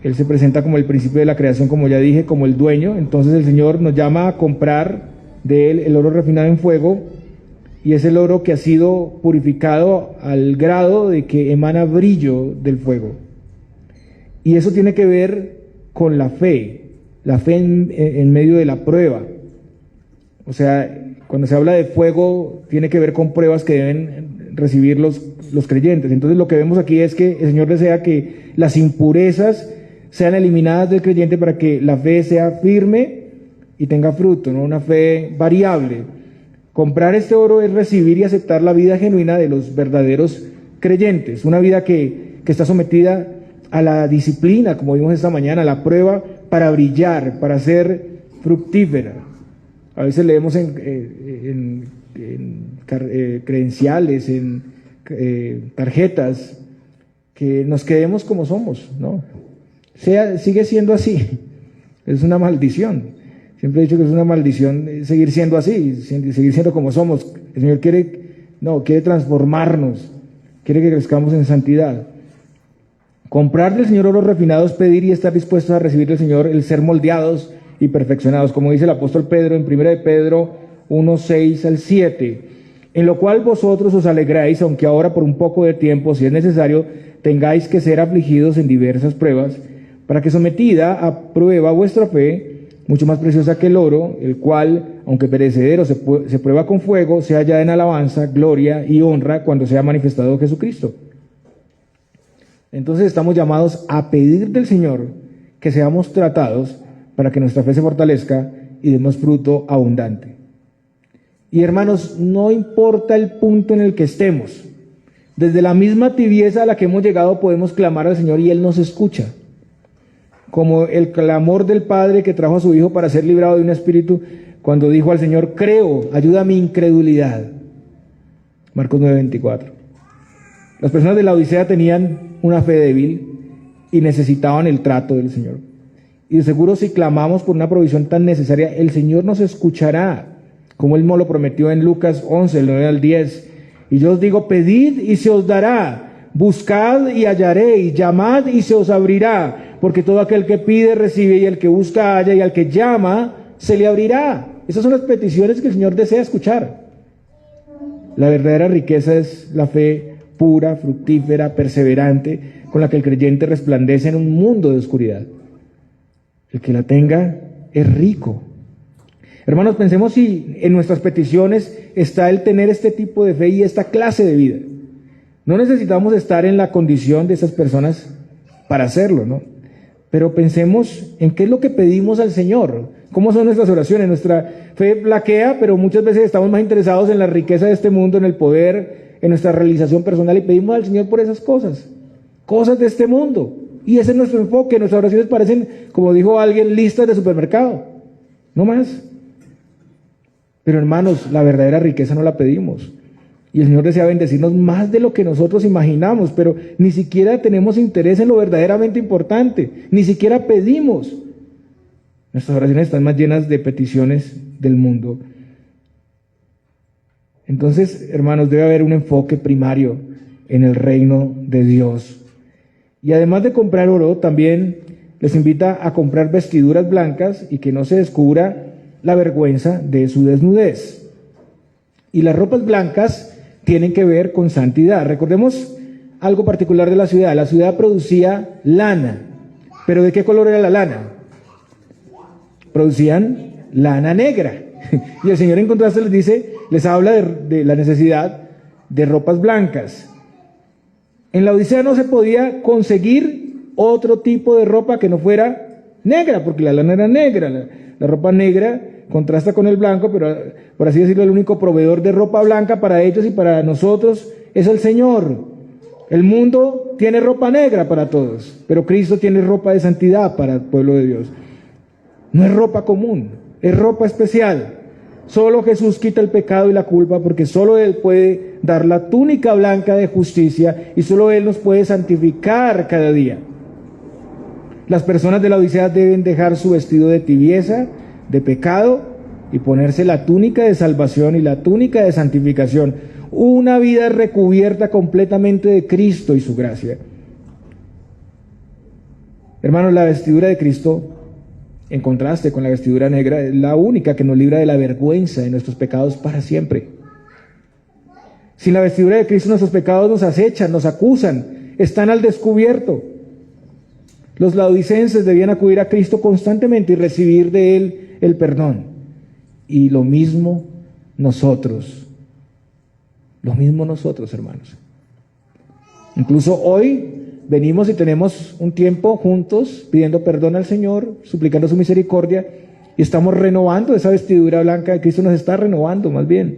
S1: Él se presenta como el principio de la creación, como ya dije, como el dueño. Entonces el Señor nos llama a comprar de Él el oro refinado en fuego, y es el oro que ha sido purificado al grado de que emana brillo del fuego. Y eso tiene que ver con la fe en medio de la prueba. O sea, cuando se habla de fuego, tiene que ver con pruebas que deben recibir los creyentes. Entonces lo que vemos aquí es que el Señor desea que las impurezas sean eliminadas del creyente para que la fe sea firme y tenga fruto, no una fe variable. Comprar este oro es recibir y aceptar la vida genuina de los verdaderos creyentes, una vida que está sometida a la disciplina, como vimos esta mañana, a la prueba, para brillar, para ser fructífera. A veces leemos en credenciales, en tarjetas, que nos quedemos como somos, ¿no? Sigue siendo así, es una maldición. Siempre he dicho que es una maldición seguir siendo así, seguir siendo como somos. El Señor quiere transformarnos, quiere que crezcamos en santidad. Comprar del Señor oro refinado es pedir y estar dispuestos a recibir del Señor el ser moldeados y perfeccionados, como dice el apóstol Pedro en 1 de Pedro 1, 6 al 7, en lo cual vosotros os alegráis, aunque ahora por un poco de tiempo, si es necesario, tengáis que ser afligidos en diversas pruebas, para que sometida a prueba vuestra fe, mucho más preciosa que el oro, el cual, aunque perecedero, se prueba con fuego, sea hallada en alabanza, gloria y honra cuando sea manifestado Jesucristo. Entonces estamos llamados a pedir del Señor que seamos tratados para que nuestra fe se fortalezca y demos fruto abundante. Y hermanos, no importa el punto en el que estemos, desde la misma tibieza a la que hemos llegado podemos clamar al Señor y Él nos escucha. Como el clamor del Padre que trajo a su Hijo para ser librado de un espíritu, cuando dijo al Señor: creo, ayuda a mi incredulidad. Marcos 9:24. Las personas de la Odisea tenían una fe débil y necesitaban el trato del Señor. Y de seguro, si clamamos por una provisión tan necesaria, el Señor nos escuchará, como Él nos lo prometió en Lucas 11, el 9 al 10. Y yo os digo: pedid y se os dará, buscad y hallaréis, llamad y se os abrirá. Porque todo aquel que pide recibe, y el que busca halla, y al que llama se le abrirá. Esas son las peticiones que el Señor desea escuchar. La verdadera riqueza es la fe pura, fructífera, perseverante, con la que el creyente resplandece en un mundo de oscuridad. El que la tenga es rico. Hermanos, pensemos si en nuestras peticiones está el tener este tipo de fe y esta clase de vida. No necesitamos estar en la condición de esas personas para hacerlo, ¿no? Pero pensemos en qué es lo que pedimos al Señor, ¿Cómo son nuestras oraciones? Nuestra fe flaquea, pero muchas veces estamos más interesados en la riqueza de este mundo, en el poder, en nuestra realización personal, y pedimos al Señor por esas cosas de este mundo. Y ese es nuestro enfoque. Nuestras oraciones parecen, como dijo alguien, listas de supermercado, no más. Pero hermanos, la verdadera riqueza no la pedimos. Y el Señor desea bendecirnos más de lo que nosotros imaginamos, pero ni siquiera tenemos interés en lo verdaderamente importante, ni siquiera pedimos. Nuestras oraciones están más llenas de peticiones del mundo. Entonces, hermanos, debe haber un enfoque primario en el reino de Dios. Y además de comprar oro, también les invita a comprar vestiduras blancas y que no se descubra la vergüenza de su desnudez. Y las ropas blancas tienen que ver con santidad. Recordemos algo particular de la ciudad. La ciudad producía lana. ¿Pero de qué color era la lana? Producían lana negra. Y el Señor en contraste les dice, les habla de la necesidad de ropas blancas. En la Odisea no se podía conseguir otro tipo de ropa que no fuera negra, porque la lana era negra. La ropa negra contrasta con el blanco, pero por así decirlo, el único proveedor de ropa blanca para ellos y para nosotros es el Señor. El mundo tiene ropa negra para todos, pero Cristo tiene ropa de santidad para el pueblo de Dios. No es ropa común, es ropa especial. Solo Jesús quita el pecado y la culpa, porque solo Él puede dar la túnica blanca de justicia y solo Él nos puede santificar cada día. Las personas de la Odisea deben dejar su vestido de tibieza, de pecado, y ponerse la túnica de salvación y la túnica de santificación. Una vida recubierta completamente de Cristo y su gracia. Hermanos, la vestidura de Cristo, en contraste con la vestidura negra, es la única que nos libra de la vergüenza de nuestros pecados para siempre. Sin la vestidura de Cristo, nuestros pecados nos acechan, nos acusan, están al descubierto. Los laodicenses debían acudir a Cristo constantemente y recibir de Él el perdón. Y lo mismo nosotros, hermanos. Incluso hoy venimos y tenemos un tiempo juntos pidiendo perdón al Señor, suplicando su misericordia, y estamos renovando esa vestidura blanca de Cristo. Nos está renovando más bien.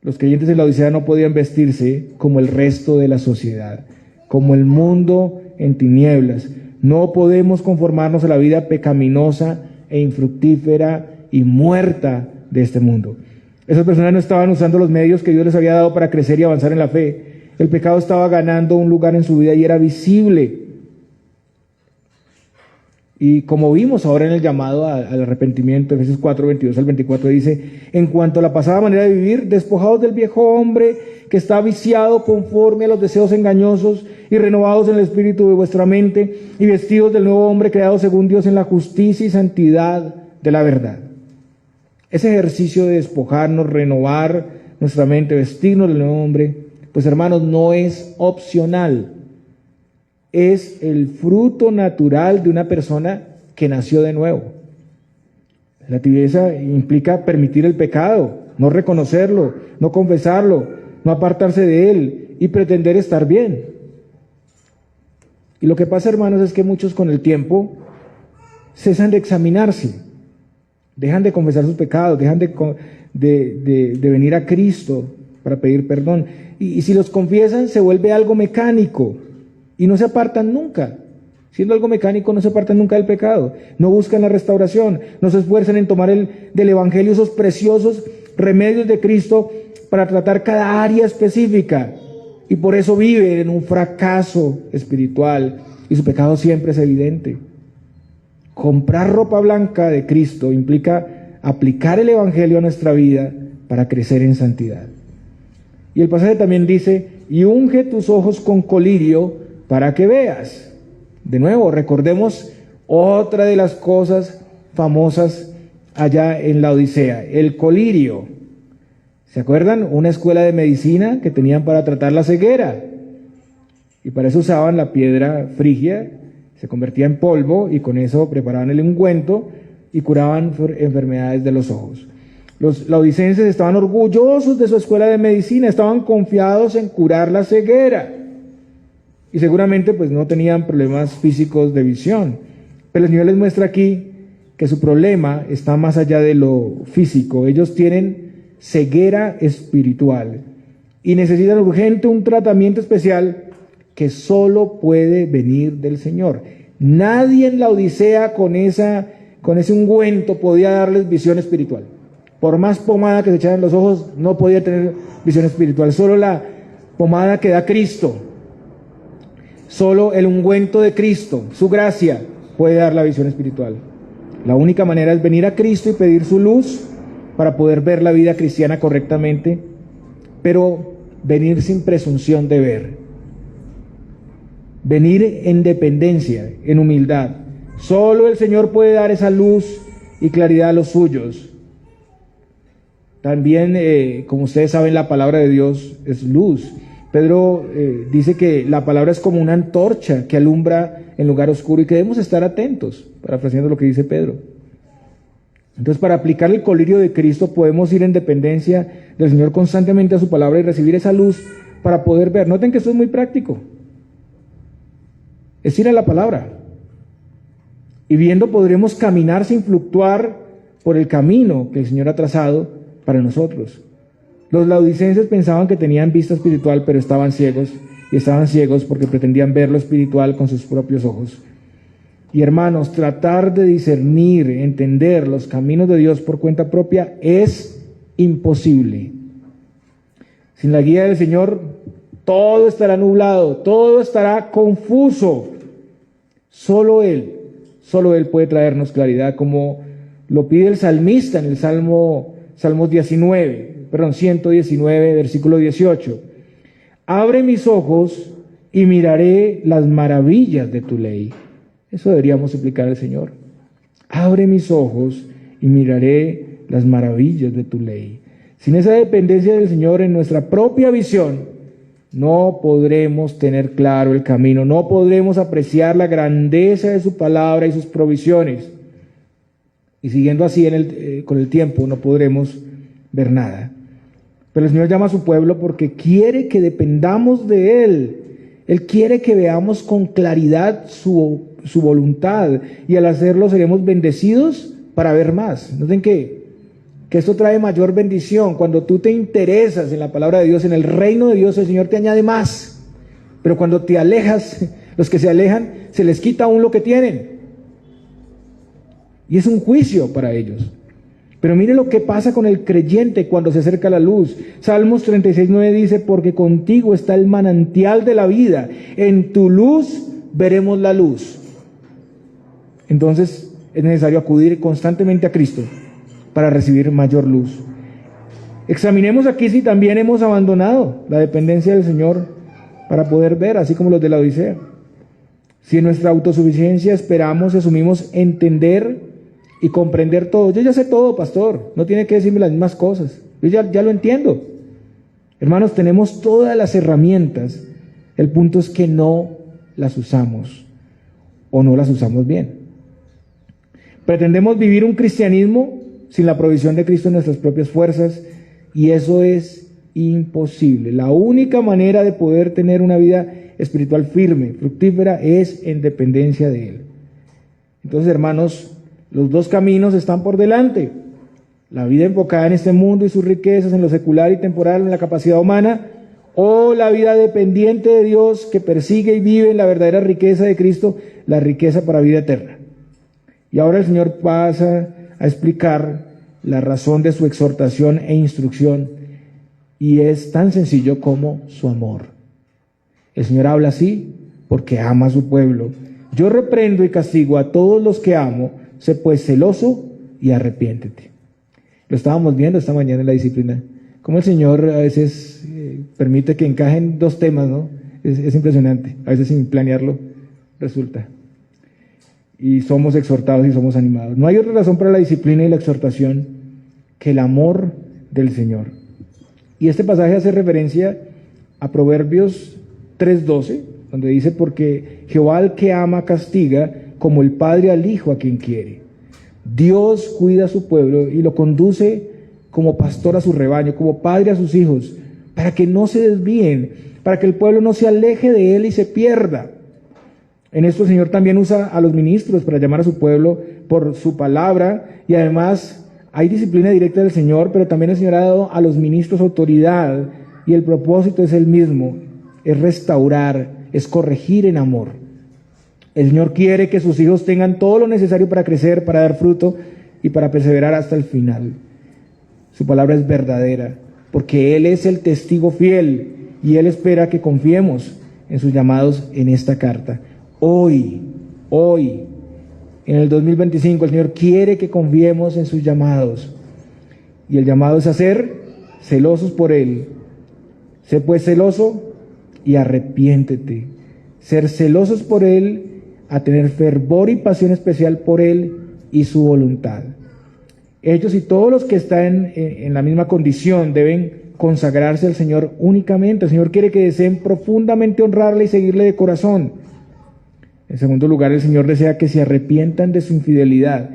S1: Los creyentes en la Odisea no podían vestirse como el resto de la sociedad, como el mundo en tinieblas. No podemos conformarnos a la vida pecaminosa e infructífera y muerta de este mundo. Esas personas no estaban usando los medios que Dios les había dado para crecer y avanzar en la fe. El pecado estaba ganando un lugar en su vida y era visible. Y como vimos ahora en el llamado al arrepentimiento, Efesios 4, 22 al 24 dice: en cuanto a la pasada manera de vivir, despojados del viejo hombre que está viciado conforme a los deseos engañosos, y renovados en el espíritu de vuestra mente, y vestidos del nuevo hombre creado según Dios en la justicia y santidad de la verdad. Ese ejercicio de despojarnos, renovar nuestra mente, vestirnos del nuevo hombre, pues hermanos, no es opcional. Es el fruto natural de una persona que nació de nuevo. La tibieza implica permitir el pecado, no reconocerlo, no confesarlo, no apartarse de él y pretender estar bien. Y lo que pasa, hermanos, es que muchos con el tiempo cesan de examinarse, dejan de confesar sus pecados, dejan de venir a Cristo para pedir perdón. Y si los confiesan, se vuelve algo mecánico y no se apartan nunca. Siendo algo mecánico, no se apartan nunca del pecado, no buscan la restauración, no se esfuerzan en tomar del Evangelio esos preciosos remedios de Cristo para tratar cada área específica, y por eso viven en un fracaso espiritual y su pecado siempre es evidente. Comprar ropa blanca de Cristo implica aplicar el Evangelio a nuestra vida para crecer en santidad. Y el pasaje también dice: y unge tus ojos con colirio para que veas. De nuevo, recordemos otra de las cosas famosas allá en la Odisea, el colirio. ¿Se acuerdan? Una escuela de medicina que tenían para tratar la ceguera. Y para eso usaban la piedra frigia, se convertía en polvo y con eso preparaban el ungüento y curaban enfermedades de los ojos. Los laodicenses estaban orgullosos de su escuela de medicina, estaban confiados en curar la ceguera. Y seguramente pues no tenían problemas físicos de visión. Pero el Señor les muestra aquí que su problema está más allá de lo físico. Ellos tienen ceguera espiritual y necesitan urgente un tratamiento especial que solo puede venir del Señor. Nadie en la Odisea con ese ungüento podía darles visión espiritual. Por más pomada que se echara en los ojos, no podía tener visión espiritual. Solo la pomada que da Cristo, solo el ungüento de Cristo, su gracia, puede dar la visión espiritual. La única manera es venir a Cristo y pedir su luz para poder ver la vida cristiana correctamente, pero venir sin presunción de ver. Venir en dependencia, en humildad. Solo el Señor puede dar esa luz y claridad a los suyos. También, como ustedes saben, la palabra de Dios es luz. Pedro dice que la palabra es como una antorcha que alumbra en lugar oscuro y que debemos estar atentos, parafraseando lo que dice Pedro. Entonces, para aplicar el colirio de Cristo podemos ir en dependencia del Señor constantemente a su palabra y recibir esa luz para poder ver. Noten que esto es muy práctico. Es ir a la palabra. Y viendo podremos caminar sin fluctuar por el camino que el Señor ha trazado para nosotros. Los laodicenses pensaban que tenían vista espiritual, pero estaban ciegos, y estaban ciegos porque pretendían ver lo espiritual con sus propios ojos. Y hermanos, tratar de discernir, entender los caminos de Dios por cuenta propia es imposible. Sin la guía del Señor, todo estará nublado, todo estará confuso. Solo Él puede traernos claridad, como lo pide el salmista en el Salmos 119, versículo 18. Abre mis ojos y miraré las maravillas de tu ley. Eso deberíamos suplicar al Señor. Abre mis ojos y miraré las maravillas de tu ley. Sin esa dependencia del Señor en nuestra propia visión, no podremos tener claro el camino, no podremos apreciar la grandeza de su palabra y sus provisiones. Y siguiendo así con el tiempo, no podremos ver nada. Pero el Señor llama a su pueblo porque quiere que dependamos de Él. Él quiere que veamos con claridad su voluntad, y al hacerlo seremos bendecidos para ver más. Noten que esto trae mayor bendición. Cuando tú te interesas en la palabra de Dios, en el reino de Dios, el Señor te añade más. Pero cuando te alejas, los que se alejan, se les quita aún lo que tienen. Y es un juicio para ellos. Pero mire lo que pasa con el creyente cuando se acerca a la luz. Salmos 36:9 dice: porque contigo está el manantial de la vida, en tu luz veremos la luz. Entonces es necesario acudir constantemente a Cristo para recibir mayor luz. Examinemos aquí si también hemos abandonado la dependencia del Señor para poder ver, así como los de la Odisea. Si en nuestra autosuficiencia esperamos y asumimos entender y comprender todo. Yo ya sé todo, pastor, no tiene que decirme las mismas cosas, yo ya lo entiendo. Hermanos, tenemos todas las herramientas, el punto es que no las usamos o no las usamos bien. Pretendemos vivir un cristianismo sin la provisión de Cristo en nuestras propias fuerzas, y eso es imposible. La única manera de poder tener una vida espiritual firme, fructífera, es en dependencia de Él. Entonces, hermanos, los dos caminos están por delante: la vida enfocada en este mundo y sus riquezas, en lo secular y temporal, en la capacidad humana, o la vida dependiente de Dios que persigue y vive en la verdadera riqueza de Cristo, la riqueza para vida eterna. Y ahora el Señor pasa a explicar la razón de su exhortación e instrucción, y es tan sencillo como su amor. El Señor habla así porque ama a su pueblo. Yo reprendo y castigo a todos los que amo, sé pues celoso y arrepiéntete. Lo estábamos viendo esta mañana en la disciplina, cómo el Señor a veces permite que encajen dos temas, ¿no? Es impresionante, a veces sin planearlo resulta. Y somos exhortados y somos animados. No hay otra razón para la disciplina y la exhortación que el amor del Señor. Y este pasaje hace referencia a Proverbios 3:12, donde dice: porque Jehová al que ama castiga, como el padre al hijo a quien quiere. Dios cuida a su pueblo y lo conduce como pastor a su rebaño, como padre a sus hijos, para que no se desvíen, para que el pueblo no se aleje de él y se pierda. En esto el Señor también usa a los ministros para llamar a su pueblo por su palabra, y además hay disciplina directa del Señor, pero también el Señor ha dado a los ministros autoridad, y el propósito es el mismo, es restaurar, es corregir en amor. El Señor quiere que sus hijos tengan todo lo necesario para crecer, para dar fruto y para perseverar hasta el final. Su palabra es verdadera, porque Él es el testigo fiel y Él espera que confiemos en sus llamados en esta carta. Hoy, en el 2025, el Señor quiere que confiemos en sus llamados. Y el llamado es a ser celosos por Él. Sé pues celoso y arrepiéntete. Ser celosos por Él, a tener fervor y pasión especial por Él y su voluntad. Ellos y todos los que están en la misma condición deben consagrarse al Señor únicamente. El Señor quiere que deseen profundamente honrarle y seguirle de corazón. En segundo lugar, el Señor desea que se arrepientan de su infidelidad.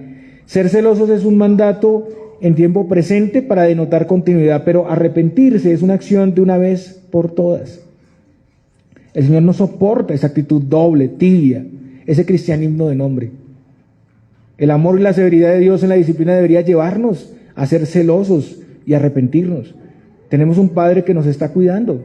S1: Ser celosos es un mandato en tiempo presente para denotar continuidad, pero arrepentirse es una acción de una vez por todas. El Señor no soporta esa actitud doble, tibia, ese cristianismo de nombre. El amor y la severidad de Dios en la disciplina debería llevarnos a ser celosos y arrepentirnos. Tenemos un Padre que nos está cuidando,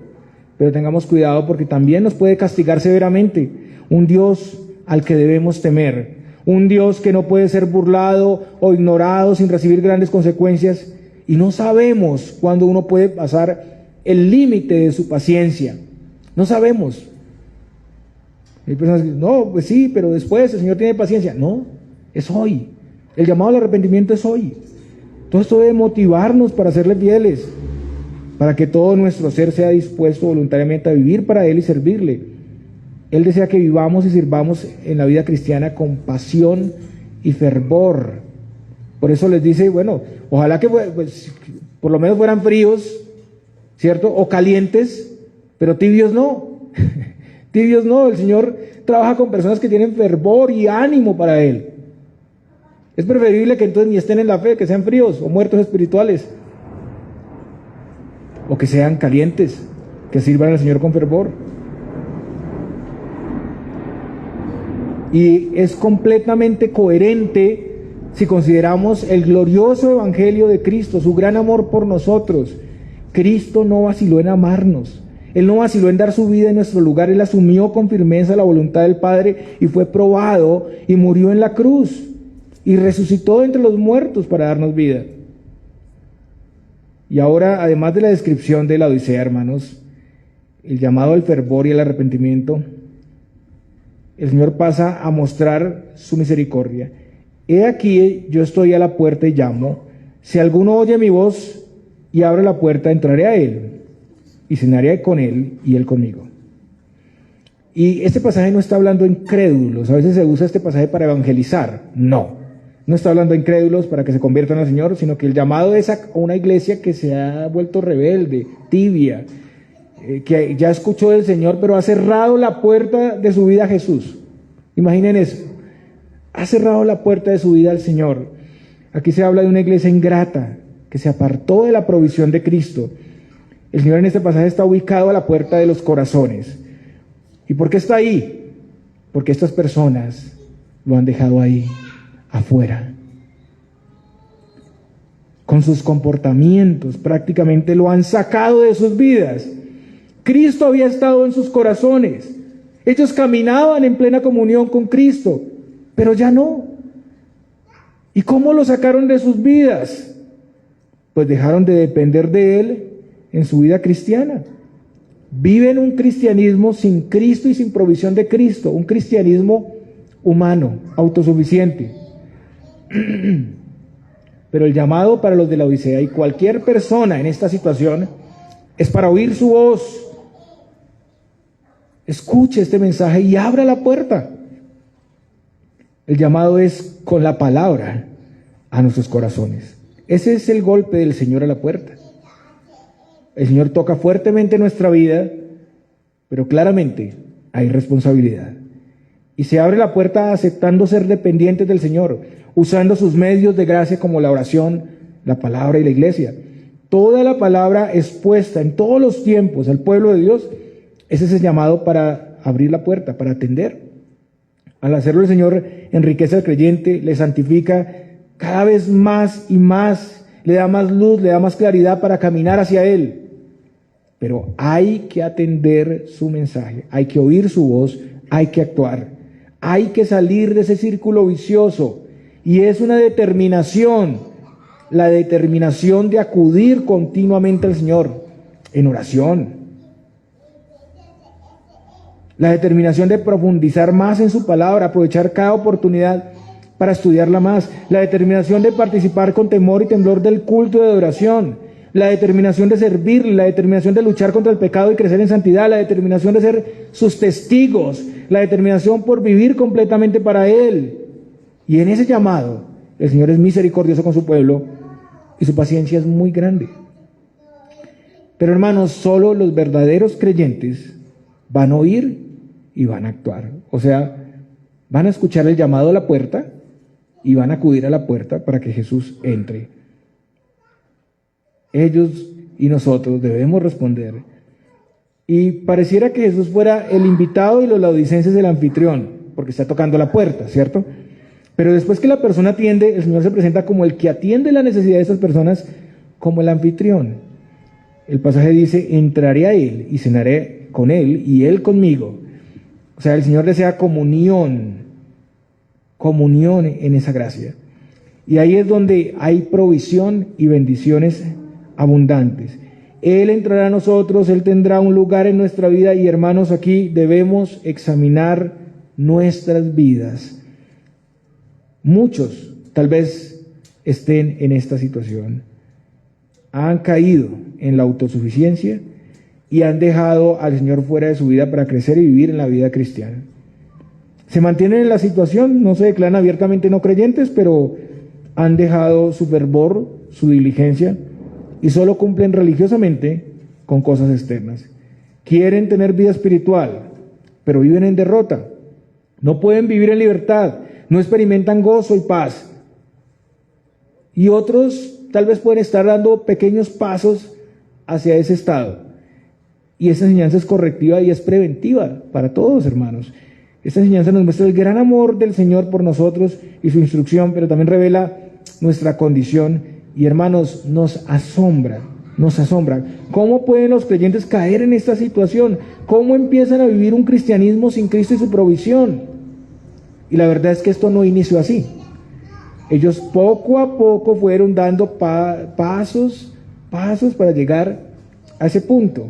S1: pero tengamos cuidado porque también nos puede castigar severamente. Un Dios al que debemos temer, un Dios que no puede ser burlado o ignorado sin recibir grandes consecuencias, y no sabemos cuándo uno puede pasar el límite de su paciencia. No sabemos. Hay personas que dicen, no, pues sí, pero después el Señor tiene paciencia. No, es hoy. El llamado al arrepentimiento es hoy. Todo esto debe motivarnos para serle fieles, para que todo nuestro ser sea dispuesto voluntariamente a vivir para Él y servirle. Él desea que vivamos y sirvamos en la vida cristiana con pasión y fervor. Por eso les dice, bueno, ojalá que pues, por lo menos fueran fríos, ¿cierto? O calientes, pero tibios no. Tibios no. El Señor trabaja con personas que tienen fervor y ánimo para Él. Es preferible que entonces ni estén en la fe, que sean fríos o muertos espirituales, o que sean calientes, que sirvan al Señor con fervor. Y es completamente coherente si consideramos el glorioso evangelio de Cristo, su gran amor por nosotros. Cristo no vaciló en amarnos, Él no vaciló en dar su vida en nuestro lugar, Él asumió con firmeza la voluntad del Padre y fue probado y murió en la cruz y resucitó entre los muertos para darnos vida. Y ahora, además de la descripción de la Odisea, hermanos, el llamado al fervor y al arrepentimiento, el Señor pasa a mostrar su misericordia. He aquí, yo estoy a la puerta y llamo. Si alguno oye mi voz y abre la puerta, entraré a él y cenaré con él y él conmigo. Y este pasaje no está hablando de incrédulos. A veces se usa este pasaje para evangelizar. No está hablando de incrédulos para que se conviertan al Señor, sino que el llamado es a una iglesia que se ha vuelto rebelde, tibia, que ya escuchó del Señor, pero ha cerrado la puerta de su vida a Jesús. Imaginen eso. Ha cerrado la puerta de su vida al Señor. Aquí se habla de una iglesia ingrata, que se apartó de la provisión de Cristo. El Señor en este pasaje está ubicado a la puerta de los corazones. ¿Y por qué está ahí? Porque estas personas lo han dejado ahí, afuera. Con sus comportamientos prácticamente lo han sacado de sus vidas. Cristo había estado en sus corazones. Ellos caminaban en plena comunión con Cristo, pero ya no. ¿Y cómo lo sacaron de sus vidas? Pues dejaron de depender de Él en su vida cristiana. Viven un cristianismo sin Cristo y sin provisión de Cristo, un cristianismo humano, autosuficiente. Pero el llamado para los de la Odisea y cualquier persona en esta situación es para oír su voz. Escuche este mensaje y abra la puerta. El llamado es con la palabra a nuestros corazones. Ese es el golpe del Señor a la puerta. El Señor toca fuertemente nuestra vida, pero claramente hay responsabilidad. Y se abre la puerta aceptando ser dependientes del Señor, usando sus medios de gracia como la oración, la palabra y la iglesia. Toda la palabra expuesta en todos los tiempos al pueblo de Dios, ese es el llamado para abrir la puerta, para atender. Al hacerlo, el Señor enriquece al creyente, le santifica cada vez más y más, le da más luz, le da más claridad para caminar hacia Él. Pero hay que atender su mensaje, hay que oír su voz, hay que actuar, hay que salir de ese círculo vicioso. Y es una determinación, la determinación de acudir continuamente al Señor en oración. La determinación de profundizar más en su palabra, aprovechar cada oportunidad para estudiarla más. La determinación de participar con temor y temblor del culto de adoración. La determinación de servirle, la determinación de luchar contra el pecado y crecer en santidad. La determinación de ser sus testigos. La determinación por vivir completamente para Él. Y en ese llamado, el Señor es misericordioso con su pueblo y su paciencia es muy grande. Pero hermanos, solo los verdaderos creyentes van a oír y van a actuar. O sea, van a escuchar el llamado a la puerta y van a acudir a la puerta para que Jesús entre. Ellos y nosotros debemos responder. Y pareciera que Jesús fuera el invitado y los laodicenses el anfitrión, porque está tocando la puerta, ¿cierto? Pero después que la persona atiende, el Señor se presenta como el que atiende la necesidad de esas personas, como el anfitrión. El pasaje dice, entraré a Él y cenaré con Él y Él conmigo. O sea, el Señor desea comunión en esa gracia. Y ahí es donde hay provisión y bendiciones abundantes. Él entrará a nosotros, Él tendrá un lugar en nuestra vida y hermanos, aquí debemos examinar nuestras vidas. Muchos tal vez estén en esta situación. Han caído en la autosuficiencia y han dejado al Señor fuera de su vida para crecer y vivir en la vida cristiana. Se mantienen en la situación, no se declaran abiertamente no creyentes, pero han dejado su fervor, su diligencia y solo cumplen religiosamente con cosas externas. Quieren tener vida espiritual, pero viven en derrota. No pueden vivir en libertad, no experimentan gozo y paz. Y otros tal vez pueden estar dando pequeños pasos hacia ese estado. Y esa enseñanza es correctiva y es preventiva para todos, hermanos. Esta enseñanza nos muestra el gran amor del Señor por nosotros y su instrucción, pero también revela nuestra condición. Y hermanos, nos asombra. ¿Cómo pueden los creyentes caer en esta situación? ¿Cómo empiezan a vivir un cristianismo sin Cristo y su provisión? Y la verdad es que esto no inició así. Ellos poco a poco fueron dando pasos para llegar a ese punto.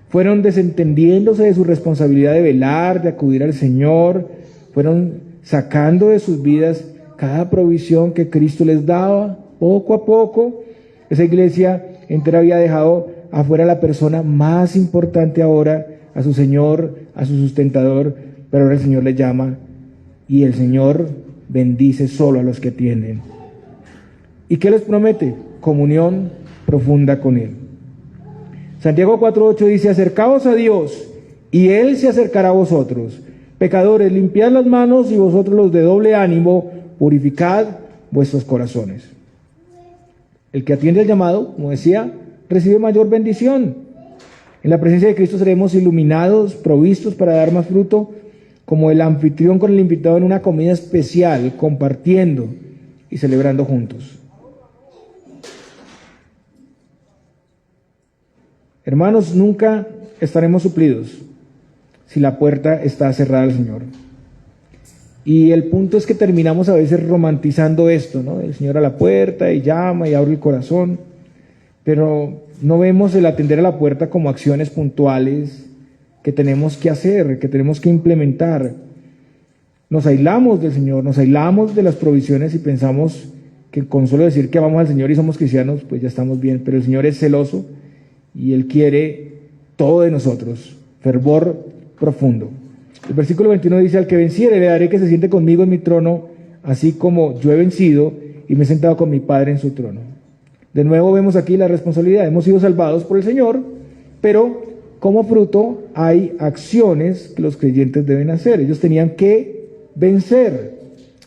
S1: Fueron desentendiéndose de su responsabilidad de velar, de acudir al Señor. Fueron sacando de sus vidas cada provisión que Cristo les daba. Poco a poco, esa iglesia entera había dejado afuera a la persona más importante ahora, a su Señor, a su sustentador, pero ahora el Señor le llama y el Señor bendice solo a los que atienden. ¿Y qué les promete? Comunión profunda con Él. Santiago 4:8 dice, acercaos a Dios y Él se acercará a vosotros. Pecadores, limpiad las manos y vosotros los de doble ánimo, purificad vuestros corazones. El que atiende el llamado, como decía, recibe mayor bendición. En la presencia de Cristo seremos iluminados, provistos para dar más fruto, como el anfitrión con el invitado en una comida especial, compartiendo y celebrando juntos. Hermanos, nunca estaremos suplidos si la puerta está cerrada al Señor. Y el punto es que terminamos a veces romantizando esto, ¿no? El Señor a la puerta y llama y abre el corazón, pero no vemos el atender a la puerta como acciones puntuales que tenemos que hacer, que tenemos que implementar. Nos aislamos del Señor, nos aislamos de las provisiones y pensamos que con solo decir que amamos al Señor y somos cristianos, pues ya estamos bien, pero el Señor es celoso y Él quiere todo de nosotros, fervor profundo. El versículo 21 dice, al que venciere le daré que se siente conmigo en mi trono, así como yo he vencido y me he sentado con mi Padre en su trono. De nuevo vemos aquí la responsabilidad. Hemos sido salvados por el Señor, pero como fruto hay acciones que los creyentes deben hacer. Ellos tenían que vencer.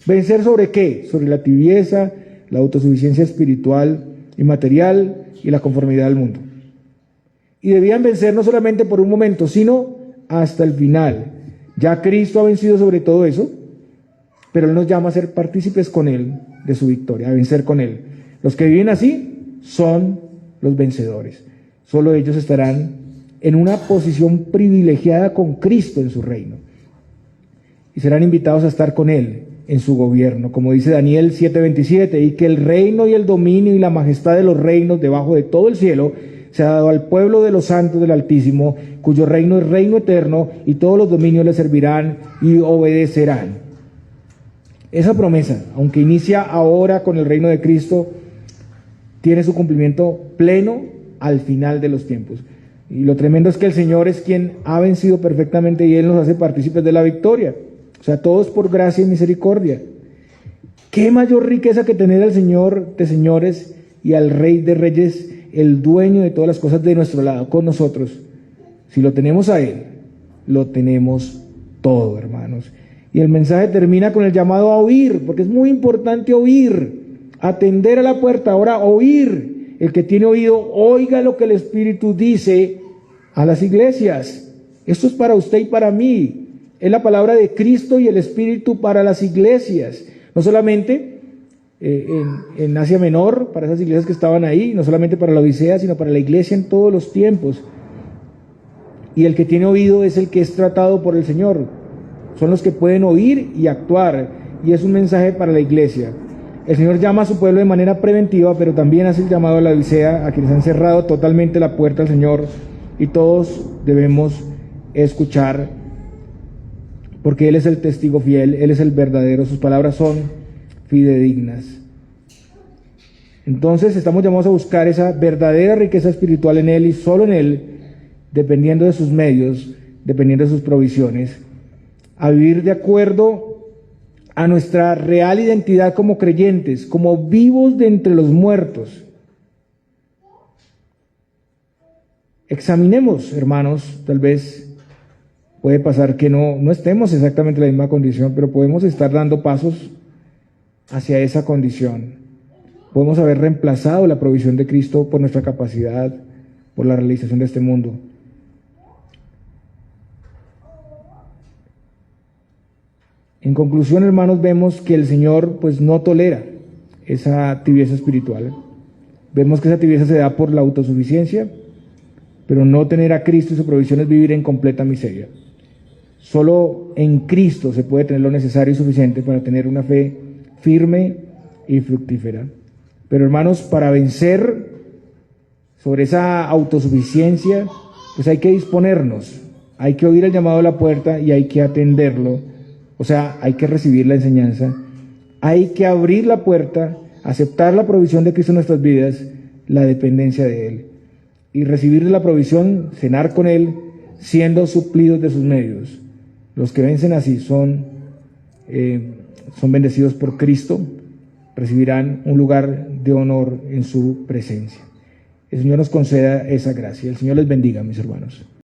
S1: ¿Vencer sobre qué? Sobre la tibieza, la autosuficiencia espiritual y material y la conformidad al mundo. Y debían vencer no solamente por un momento, sino hasta el final. Ya Cristo ha vencido sobre todo eso pero Él nos llama a ser partícipes con Él de su victoria, a vencer con Él. Los que viven así son los vencedores. Solo ellos estarán en una posición privilegiada con Cristo en su reino. Y serán invitados a estar con Él en su gobierno, como dice Daniel 7:27, y que el reino y el dominio y la majestad de los reinos debajo de todo el cielo se ha dado al pueblo de los santos del Altísimo, cuyo reino es reino eterno, y todos los dominios le servirán y obedecerán. Esa promesa, aunque inicia ahora con el reino de Cristo, tiene su cumplimiento pleno al final de los tiempos. Y lo tremendo es que el Señor es quien ha vencido perfectamente y Él nos hace partícipes de la victoria. O sea, todos por gracia y misericordia. ¿Qué mayor riqueza que tener al Señor de señores y al Rey de reyes, el dueño de todas las cosas, de nuestro lado, con nosotros? Si lo tenemos a Él, lo tenemos todo, hermanos. Y el mensaje termina con el llamado a oír, porque es muy importante oír, atender a la puerta, ahora oír. El que tiene oído, oiga lo que el Espíritu dice a las iglesias. Esto es para usted y para mí. Es la palabra de Cristo y el Espíritu para las iglesias. No solamente en Asia Menor, para esas iglesias que estaban ahí, no solamente para la Odisea, sino para la iglesia en todos los tiempos. Y el que tiene oído es el que es tratado por el Señor. Son los que pueden oír y actuar. Y es un mensaje para la iglesia. El Señor llama a su pueblo de manera preventiva, pero también hace el llamado a la Odisea, a quienes han cerrado totalmente la puerta al Señor. Y todos debemos escuchar, porque Él es el testigo fiel, Él es el verdadero, sus palabras son fidedignas. Entonces estamos llamados a buscar esa verdadera riqueza espiritual en Él y solo en Él, dependiendo de sus medios, dependiendo de sus provisiones, a vivir de acuerdo a nuestra real identidad como creyentes, como vivos de entre los muertos. Examinemos, hermanos, tal vez puede pasar que no estemos exactamente en la misma condición, pero podemos estar dando pasos hacia esa condición. Podemos haber reemplazado la provisión de Cristo por nuestra capacidad, por la realización de este mundo. En conclusión, hermanos, vemos que el Señor pues no tolera esa tibieza espiritual. Vemos que esa tibieza se da por la autosuficiencia, pero no tener a Cristo y su provisión es vivir en completa miseria. Solo en Cristo se puede tener lo necesario y suficiente para tener una fe firme y fructífera. Pero hermanos, para vencer sobre esa autosuficiencia, pues hay que disponernos, hay que oír el llamado a la puerta y hay que atenderlo. O sea, hay que recibir la enseñanza, hay que abrir la puerta, aceptar la provisión de Cristo en nuestras vidas, la dependencia de Él, y recibir la provisión, cenar con Él, siendo suplidos de sus medios. Los que vencen así son bendecidos por Cristo, recibirán un lugar de honor en su presencia. El Señor nos conceda esa gracia. El Señor les bendiga, mis hermanos.